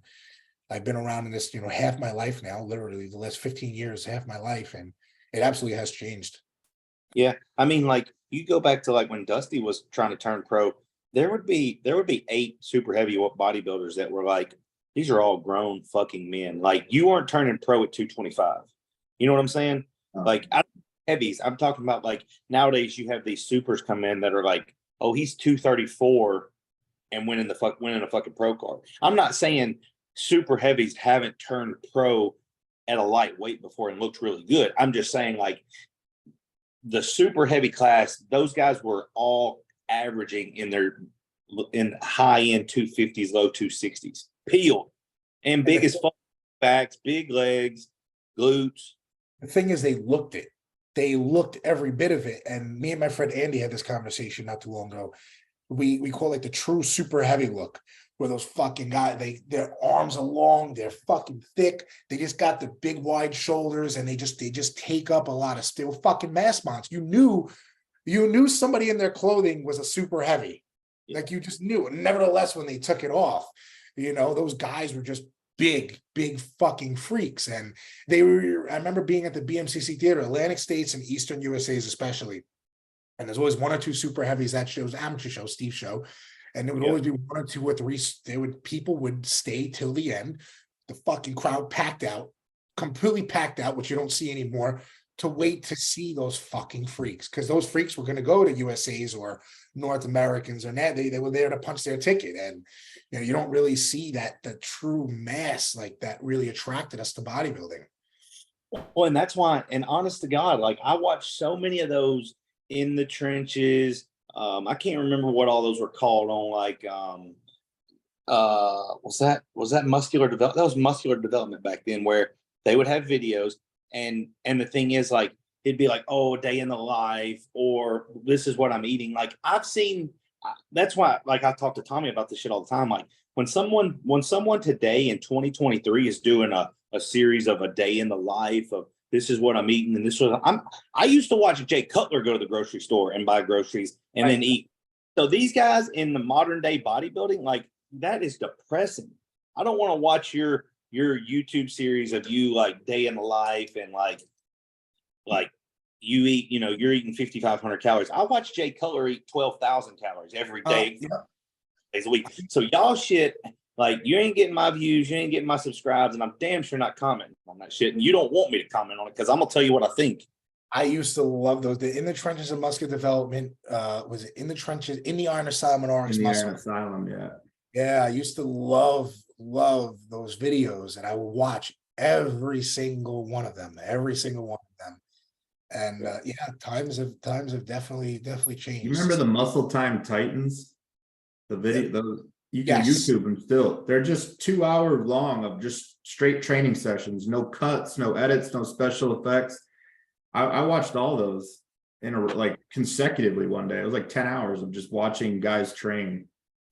I've been around in this half my life now, literally the last 15 years, half my life, and it absolutely has changed. Yeah, I mean, like you go back to like when Dusty was trying to turn pro, there would be 8 super heavy bodybuilders that were like, these are all grown fucking men. Like you weren't turning pro at 225. You know what I'm saying? Like heavies. I'm talking about like nowadays you have these supers come in that are like, oh, he's 234 and winning a fucking pro card. I'm not saying super heavies haven't turned pro at a lightweight before and looked really good. I'm just saying like the super heavy class, those guys were all averaging in high end 250s, low 260s, peeled and big as fuck backs, big legs, glutes. The thing is, they looked it. They looked every bit of it. And me and my friend Andy had this conversation not too long ago. We call it the true super heavy look, where those fucking guys, their arms are long, they're fucking thick. They just got the big wide shoulders, and they just take up a lot of. They were fucking mass monsters. You knew somebody in their clothing was a super heavy, like you just knew. And nevertheless, when they took it off, those guys were just big fucking freaks. And I remember being at the BMCC theater, Atlantic States and Eastern USA's especially. And there's always one or two super heavies that shows, amateur show, Steve show. And there would always be one or two or three. People would stay till the end. The fucking crowd packed out, completely packed out, which you don't see anymore, to wait to see those fucking freaks. Because those freaks were going to go to USA's or North Americans or that. They were there to punch their ticket. And you don't really see the true mass like that really attracted us to bodybuilding. Well, and that's why, and honest to God, like I watched so many of those in the trenches. I can't remember what all those were called on, like was that muscular development? That was muscular development back then, where they would have videos, and the thing is, like, it'd be like, oh, a day in the life, or this is what I'm eating. Like I've seen, that's why, like I talk to Tommy about this shit all the time. Like when someone today in 2023 is doing a series of a day in the life of this is what I'm eating, and this was I used to watch Jay Cutler go to the grocery store and buy groceries and then eat. So these guys in the modern day bodybuilding, like that is depressing. I don't want to watch your YouTube series of you like day in the life and like you eat, you're eating 5,500 calories. I watch Jay Cutler eat 12,000 calories every day, days a week. So y'all shit, like you ain't getting my views, you ain't getting my subscribes, and I'm damn sure not commenting on that shit. And you don't want me to comment on it because I'm gonna tell you what I think. I used to love those. In the trenches of muscular development. Was it in the trenches in the Iron Asylum and Orange Muscle? Iron Asylum, yeah. Yeah, I used to love those videos, and I would watch every single one of them. And times have definitely changed. You remember the Muscle Time Titans? The video, those you can YouTube them still. They're just 2 hours long of just straight training sessions, no cuts, no edits, no special effects. I watched all those consecutively one day. It was like 10 hours of just watching guys train.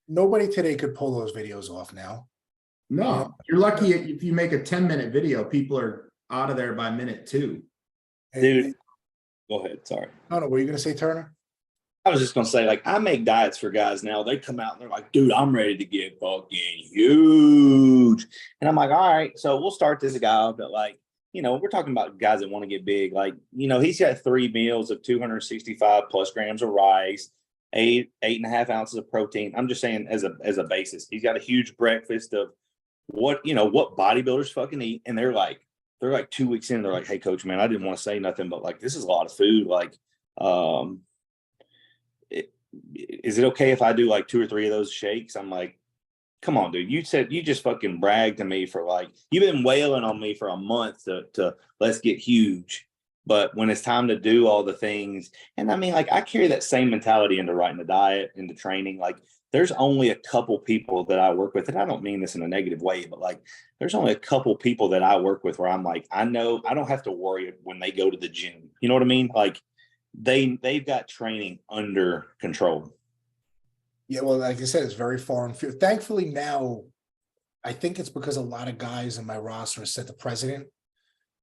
Nobody today could pull those videos off now. No, you're lucky if you make a 10-minute video, people are out of there by minute 2. Dude, go ahead. Sorry. No, what were you going to say, Turner? I was just going to say, like, I make diets for guys now. They come out and they're like, dude, I'm ready to get fucking huge. And I'm like, all right, so we'll start this guy off. But like, we're talking about guys that want to get big. Like, he's got 3 meals of 265 plus grams of rice, 8.5 ounces of protein. I'm just saying as a basis. He's got a huge breakfast of what bodybuilders fucking eat. And they're like 2 weeks in, they're like, hey coach, man, I didn't want to say nothing, but like, this is a lot of food. Like, is it okay if I do like 2 or 3 of those shakes? I'm like, come on, dude. You just fucking bragged to me for like, you've been wailing on me for a month to let's get huge. But when it's time to do all the things, and I mean, like, I carry that same mentality into writing the diet, into training. Like, there's only a couple people that I work with, and I don't mean this in a negative way, but like, there's only a couple people that I work with where I'm like, I know I don't have to worry when they go to the gym. You know what I mean? Like, they've got training under control. Yeah, well, like I said, it's very far and few. Thankfully now, I think it's because a lot of guys in my roster have set the precedent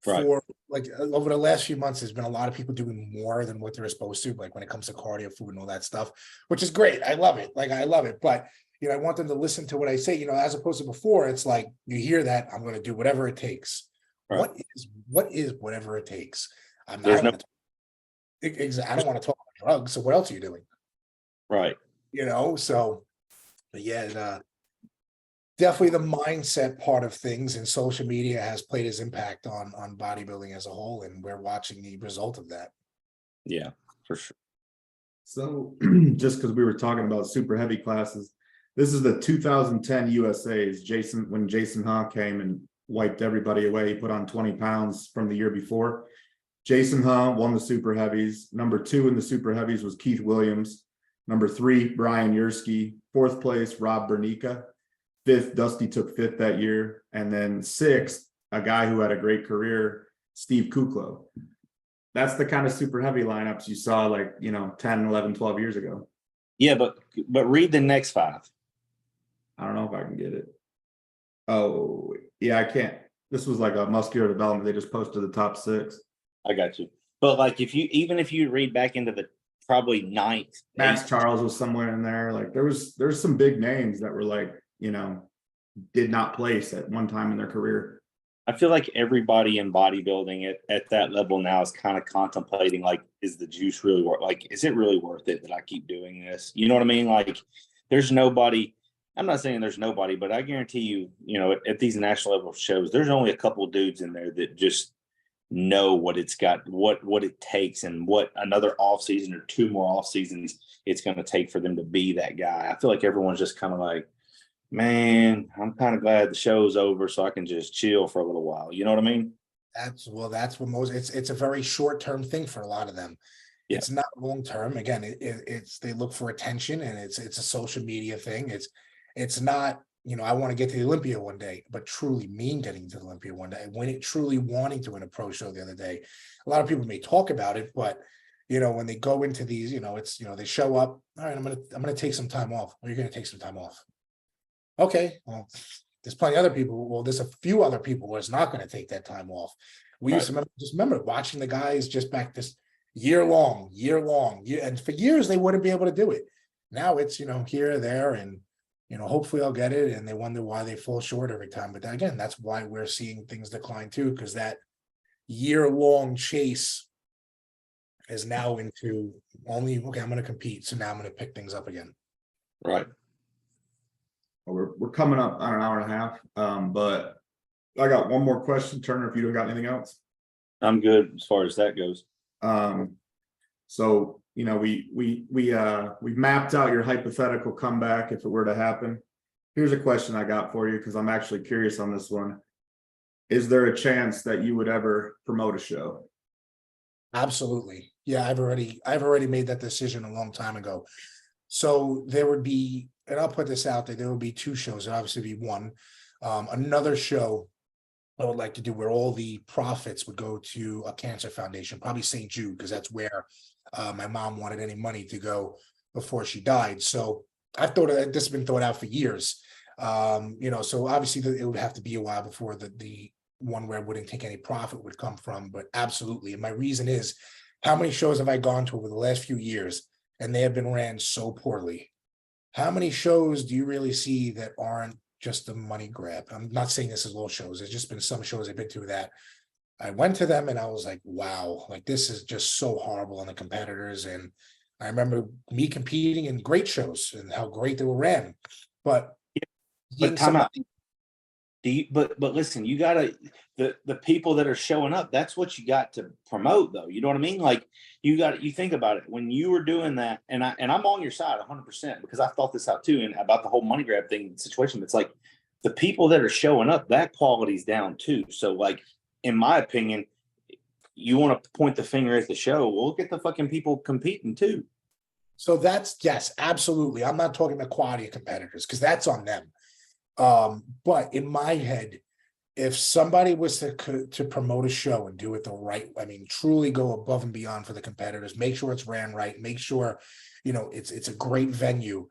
for like over the last few months. There's been a lot of people doing more than what they're supposed to, like when it comes to cardio, food, and all that stuff, which is great. I love it. But I want them to listen to what I say. As opposed to before, it's like you hear that I'm going to do whatever it takes. Right. What is whatever it takes? I don't want to talk about drugs. So what else are you doing? Right. Definitely the mindset part of things, and social media has played its impact on bodybuilding as a whole, and we're watching the result of that. Yeah, for sure. So just because we were talking about super heavy classes, this is the 2010 USA's. When Jason Ha came and wiped everybody away, he put on 20 pounds from the year before. Jason Ha won the super heavies. Number 2 in the super heavies was Keith Williams. Number 3, Brian Yersky. 4th place, Rob Bernica. 5th, Dusty took 5th that year. And then 6th, a guy who had a great career, Steve Kuklo. That's the kind of super heavy lineups you saw 10, 11, 12 years ago. Yeah, but read the next 5. I don't know if I can get it. Oh, yeah, I can't. This was like a muscular development. They just posted the top 6. I got you. But like if you read back into the probably 9th, Max Charles was somewhere in there. Like there's some big names that were like, did not place at one time in their career. I feel like everybody in bodybuilding at that level now is kind of contemplating, like, is the juice really worth, like, is it really worth it that I keep doing this? You know what I mean? Like, there's nobody, I'm not saying there's nobody, but I guarantee you, you know, at these national level shows, there's only a couple of dudes in there that just know what it's got, what it takes, and what another off season or two more off seasons it's going to take for them to be that guy. I feel like everyone's just kind of like, man, I'm kind of glad the show's over so I can just chill for a little while. You know what I mean? That's what most, it's a very short-term thing for a lot of them. Yeah. It's not long-term. Again, it's they look for attention, and it's a social media thing. It's not, you know, I want to get to the Olympia one day, but truly mean getting to the Olympia one day. When it truly wanting to win a pro show the other day. A lot of people may talk about it, but you know, when they go into these, you know, it's, you know, they show up, all right, I'm gonna take some time off. Well, you're gonna take some time off. Okay, well, there's plenty of other people. Well, there's a few other people who is not going to take that time off. We used to remember watching the guys just back this year long, and for years they wouldn't be able to do it. Now it's, you know, here, there, and you know, hopefully I'll get it, and they wonder why they fall short every time. But again, that's why we're seeing things decline too, because that year-long chase is now into only, okay, I'm going to compete, so now I'm going to pick things up again. Right. We're coming up on an hour and a half, but I got one more question, Turner, if you don't got anything else. I'm good as far as that goes. So, you know, we mapped out your hypothetical comeback if it were to happen. Here's a question I got for you, because I'm actually curious on this one. Is there a chance that you would ever promote a show? Absolutely. Yeah, I've already made that decision a long time ago. So there would be, and I'll put this out there would be two shows. There'd obviously be one. Another show I would like to do where all the profits would go to a cancer foundation, probably St. Jude, because that's where my mom wanted any money to go before she died. So I've thought of this, has been thought out for years. You know, so obviously it would have to be a while before the one where I wouldn't take any profit would come from, but absolutely. And my reason is, how many shows have I gone to over the last few years and they have been ran so poorly? How many shows do you really see that aren't just a money grab? I'm not saying this is all shows. There's just been some shows I've been to that I went to them and I was like, wow, like this is just so horrible on the competitors. And I remember me competing in great shows and how great they were ran. But time out. But listen, you gotta, the people that are showing up, that's what you got to promote, though. You know what I mean? Like you think about it when you were doing that, and I'm on your side 100% because I thought this out too, and about the whole money grab thing situation. It's like the people that are showing up, that quality's down too. So like, in my opinion, you want to point the finger at the show, well, look at the fucking people competing too. So that's, yes, absolutely. I'm not talking about quality of competitors because that's on them. But in my head, if somebody was to promote a show and do it the right, I mean, truly go above and beyond for the competitors, make sure it's ran right, make sure, you know, it's a great venue,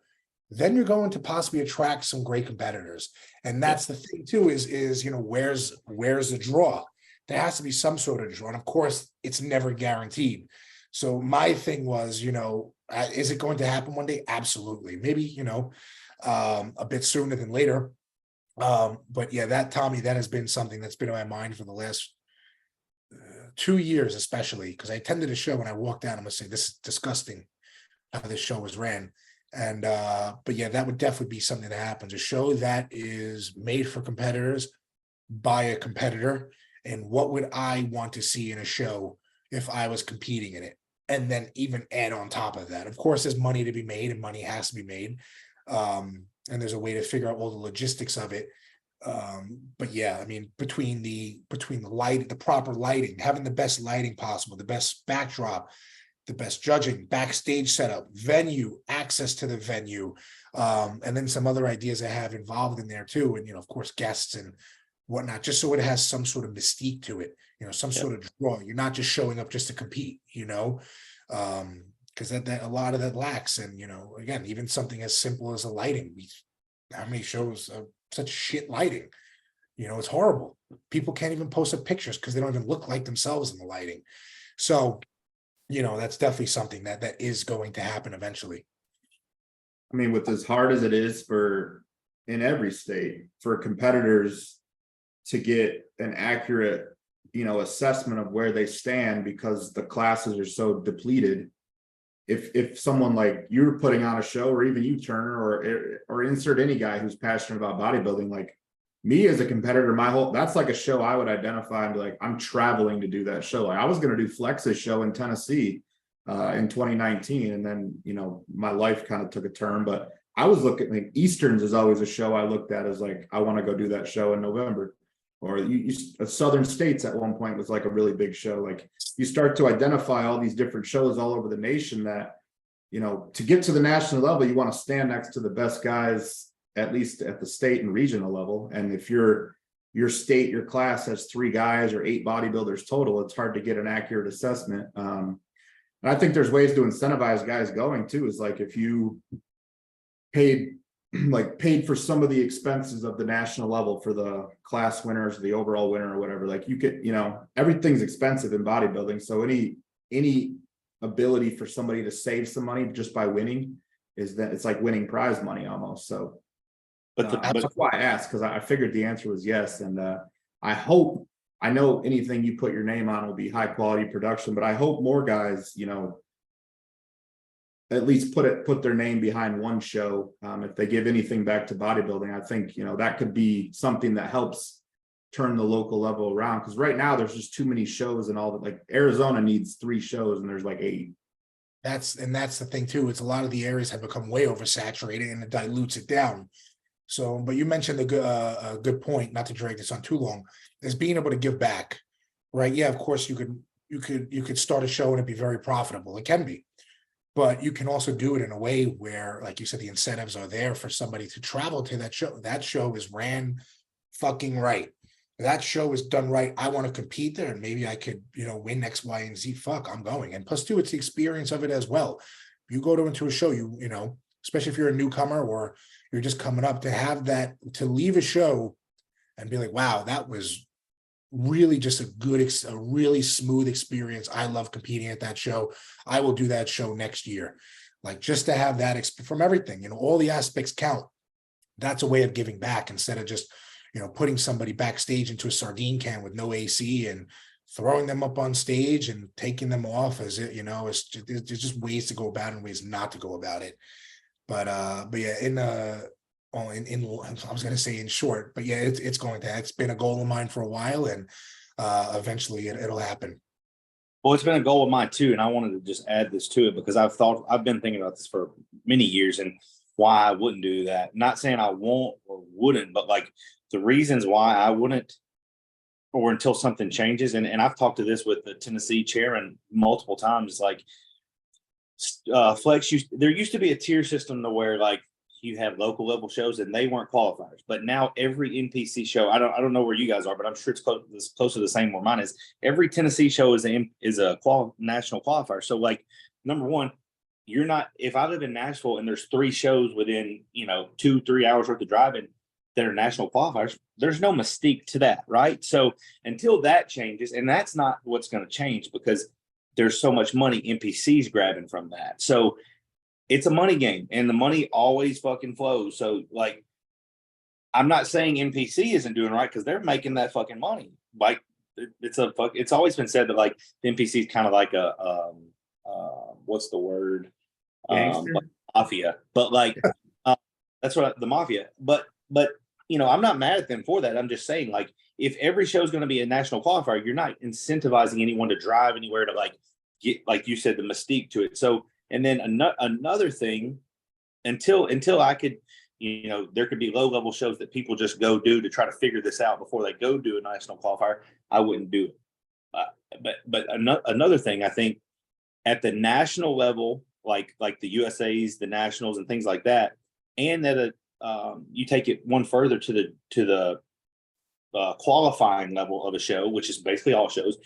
then you're going to possibly attract some great competitors. And that's the thing too, is, you know, where's the draw? There has to be some sort of draw. And of course, it's never guaranteed. So my thing was, you know, is it going to happen one day? Absolutely. Maybe, you know, a bit sooner than later. But yeah, that, Tommy, that has been something that's been in my mind for the last 2 years, especially because I attended a show and I walked out, I'm gonna say, this is disgusting how this show was ran. And but yeah, that would definitely be something that happens. A show that is made for competitors by a competitor. And what would I want to see in a show if I was competing in it? And then even add on top of that, of course, there's money to be made and money has to be made. And there's a way to figure out all the logistics of it. But yeah, I mean, between the light, the proper lighting, having the best lighting possible, the best backdrop, the best judging, backstage setup, venue, access to the venue, and then some other ideas I have involved in there too. And, you know, of course, guests and whatnot, just so it has some sort of mystique to it, you know, some sort of draw. You're not just showing up just to compete, you know, because that a lot of that lacks. And, you know, again, even something as simple as a lighting, how many shows such shit lighting, you know, it's horrible. People can't even post up pictures because they don't even look like themselves in the lighting. So, you know, that's definitely something that is going to happen eventually. I mean, with as hard as it is for in every state for competitors to get an accurate, assessment of where they stand, because the classes are so depleted. If someone like you're putting on a show, or even you, Turner, or insert any guy who's passionate about bodybuilding, like me as a competitor, that's like a show I would identify and be like, I'm traveling to do that show. Like I was going to do Flex's show in Tennessee in 2019, and then my life kind of took a turn. But I was looking, like, Easterns is always a show I looked at as like, I want to go do that show in November. Or Southern States at one point was like a really big show. Like you start to identify all these different shows all over the nation that, to get to the national level, you want to stand next to the best guys, at least at the state and regional level. And if your class has 3 guys or 8 bodybuilders total, it's hard to get an accurate assessment. And I think there's ways to incentivize guys going too, is like, if you paid for some of the expenses of the national level for the class winners, the overall winner or whatever, like you could, everything's expensive in bodybuilding. So any ability for somebody to save some money just by winning is that it's like winning prize money almost. So that's why I asked, because I figured the answer was yes. And I know anything you put your name on will be high quality production, but I hope more guys, at least put their name behind one show. If they give anything back to bodybuilding, I think, that could be something that helps turn the local level around. Because right now there's just too many shows, and all that. Like Arizona needs 3 shows and there's like 8. That's the thing too. It's a lot of the areas have become way oversaturated, and it dilutes it down. So, but you mentioned a good point, not to drag this on too long, is being able to give back, right? Yeah, of course you could start a show and it'd be very profitable. It can be. But you can also do it in a way where, like you said, the incentives are there for somebody to travel to that show. That show is ran fucking right. That show is done right. I want to compete there, and maybe I could, win X, Y, and Z. Fuck, I'm going. And plus, too, it's the experience of it as well. You go into a show, especially if you're a newcomer or you're just coming up, to have that, to leave a show and be like, wow, that was really just a really smooth experience. I love competing at that show. I will do that show next year. Like, just to have that from everything, all the aspects count. That's a way of giving back, instead of just, putting somebody backstage into a sardine can with no AC and throwing them up on stage and taking them off as it, there's just ways to go about it and ways not to go about it. But yeah, I was going to say in short, but yeah, it's been a goal of mine for a while, and eventually it'll happen. Well, it's been a goal of mine too, and I wanted to just add this to it because I've been thinking about this for many years and why I wouldn't do that. Not saying I won't or wouldn't, but like the reasons why I wouldn't, or until something changes. And I've talked to this with the Tennessee chairman multiple times. Like Flex there used to be a tier system to where like you have local level shows and they weren't qualifiers, but now every NPC show, I don't know where you guys are, but I'm sure it's close to the same where mine is. Every Tennessee show is a national qualifier. So like, number one, you're not, if I live in Nashville and there's 3 shows within, 2-3 hours worth of driving that are national qualifiers, there's no mystique to that. Right. So until that changes, and that's not what's going to change, because there's so much money NPCs grabbing from that. So it's a money game, and the money always fucking flows. So like, I'm not saying NPC isn't doing right, because they're making that fucking money. Like it's always been said that like the NPC is kind of like a what's the word? Mafia. But like that's what the mafia. But I'm not mad at them for that. I'm just saying, like, if every show is going to be a national qualifier, you're not incentivizing anyone to drive anywhere to like get, like you said, the mystique to it. So, and then another thing, until I could, there could be low level shows that people just go do to try to figure this out before they go do a national qualifier. I wouldn't do it. But another thing, I think at the national level, like the USA's, the nationals, and things like that, and that you take it one further to the qualifying level of a show, which is basically all shows.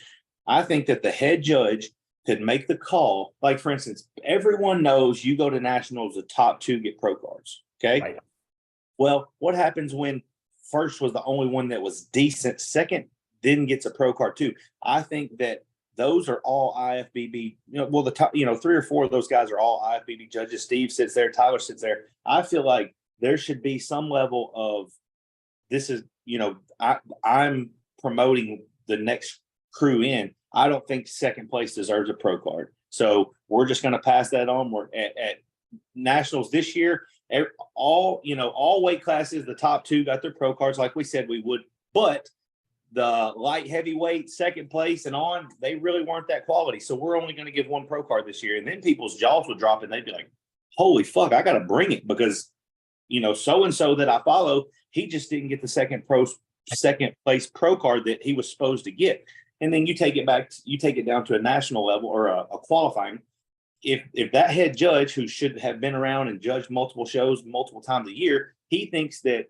I think that the head judge could make the call. Like, for instance, everyone knows you go to nationals, the top 2 get pro cards. Okay. Right. Well, what happens when first was the only one that was decent, second then gets a pro card too? I think that those are all IFBB, the top, 3 or 4 of those guys are all IFBB judges. Steve sits there, Tyler sits there. I feel like there should be some level of, this is, you know, I'm promoting the next crew in. I don't think second place deserves a pro card. So we're just going to pass that on. We're at nationals this year. All weight classes, the top two got their pro cards like we said we would, but the light heavyweight second place and on, they really weren't that quality. So we're only going to give one pro card this year. And then people's jaws would drop and they'd be like, holy fuck, I got to bring it because, you know, so-and-so that I follow, he just didn't get the second place pro card that he was supposed to get. And then you take it down to a national level or a qualifying. If that head judge, who should have been around and judged multiple shows multiple times a year, he thinks that,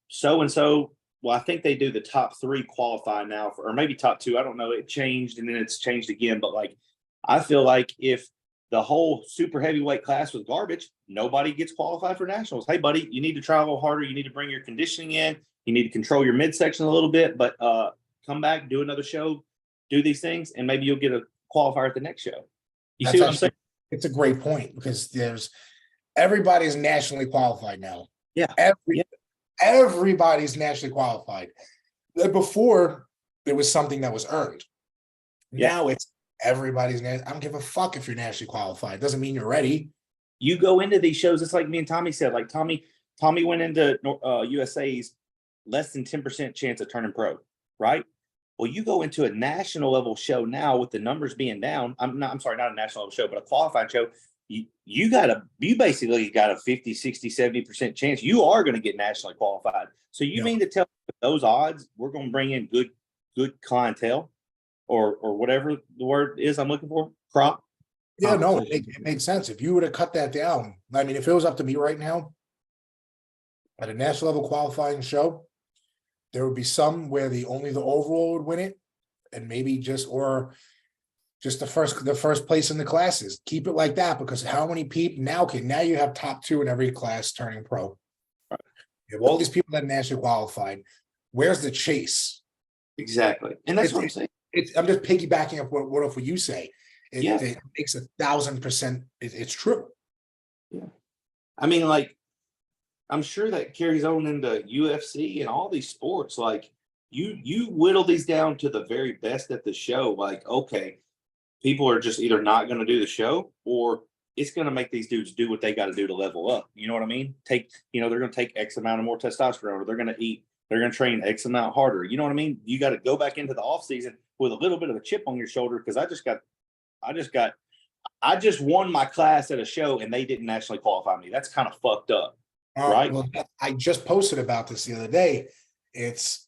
so-and-so, well, I think they do the top three qualify now or maybe top two. I don't know. It changed and then it's changed again. But like, I feel like if the whole super heavyweight class was garbage, nobody gets qualified for nationals. Hey, buddy, you need to try a little harder. You need to bring your conditioning in. You need to control your midsection a little bit, but come back, do another show, do these things, and maybe you'll get a qualifier at the next show. See what I'm saying? It's a great point because everybody's nationally qualified now. Yeah. Everybody's nationally qualified. Before, there was something that was earned. Now it's everybody's. I don't give a fuck if you're nationally qualified. It doesn't mean you're ready. You go into these shows. It's like me and Tommy said. Like Tommy went into USA's less than 10% chance of turning pro, right? Well, you go into a national level show now with the numbers being down. I'm sorry, not a national level show, but a qualifying show. You basically got a 50, 60, 70% chance you are going to get nationally qualified. So you mean to tell me with those odds, we're going to bring in good clientele or whatever the word is I'm looking for? Crop? Yeah, no, it makes sense. If you were to cut that down, I mean, if it was up to me right now, at a national level qualifying show, there would be some where only the overall would win it, and maybe just the first place in the classes. Keep it like that because how many people now you have top two in every class turning pro. Right. You have all these people that are nationally qualified. Where's the chase? Exactly, and that's what I'm saying. I'm just piggybacking up what you say. It makes 1,000%. It's true. Yeah, I mean, like, I'm sure that carries on into UFC and all these sports. Like, you whittle these down to the very best at the show. Like, okay, people are just either not going to do the show or it's going to make these dudes do what they got to do to level up. You know what I mean? They're going to take X amount of more testosterone, or they're going to train X amount harder. You know what I mean? You got to go back into the off season with a little bit of a chip on your shoulder. Cause I just won my class at a show and they didn't nationally qualify me. That's kind of fucked up. Right. Well, I just posted about this the other day. It's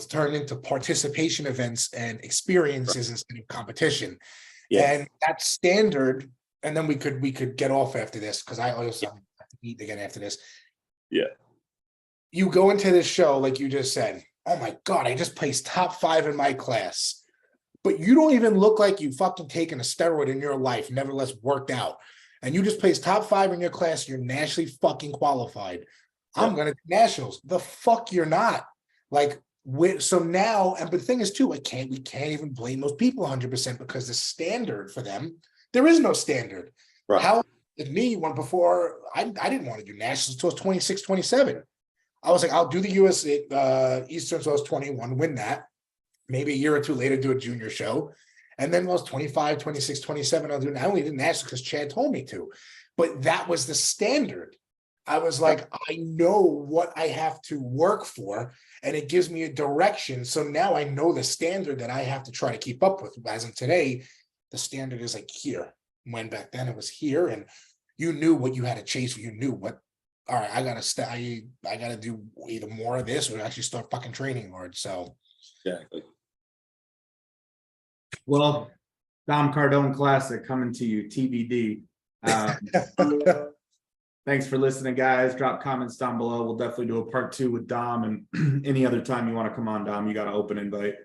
turned into participation events and experiences instead of competition. Yeah. And that's standard. And then we could get off after this because I also have to eat again after this. Yeah. You go into this show, like you just said, oh my God, I just placed top 5 in my class. But you don't even look like you fucking taken a steroid in your life, nevertheless worked out. And you just placed top 5 in your class, you're nationally fucking qualified. I'm going to do nationals. The fuck you're not. Like, so now, but the thing is too, we can't even blame those people 100% because the standard for them, there is no standard. Right. How with me, when before, I didn't want to do nationals until I was 26, 27. I was like, I'll do the US Eastern until I was 21, win that. Maybe a year or two later, do a junior show. And then when I was 25, 26, 27, I only did nationals because Chad told me to. But that was the standard. I was like, I know what I have to work for, and it gives me a direction. So now I know the standard that I have to try to keep up with. As in today, the standard is like here. When back then it was here, and you knew what you had to chase. You knew what, all right, I gotta do either more of this or actually start fucking training hard. So exactly. Well, Dom Cardone Classic coming to you, TBD. Thanks for listening, guys. Drop comments down below. We'll definitely do a part 2 with Dom, and any other time you want to come on, Dom, you got an open invite.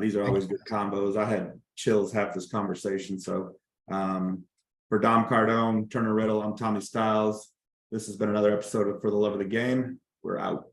These are always good combos. I had chills half this conversation. So for Dom Cardone, Turner Riddle, I'm Tommy Stiles. This has been another episode of For the Love of the Game. We're out.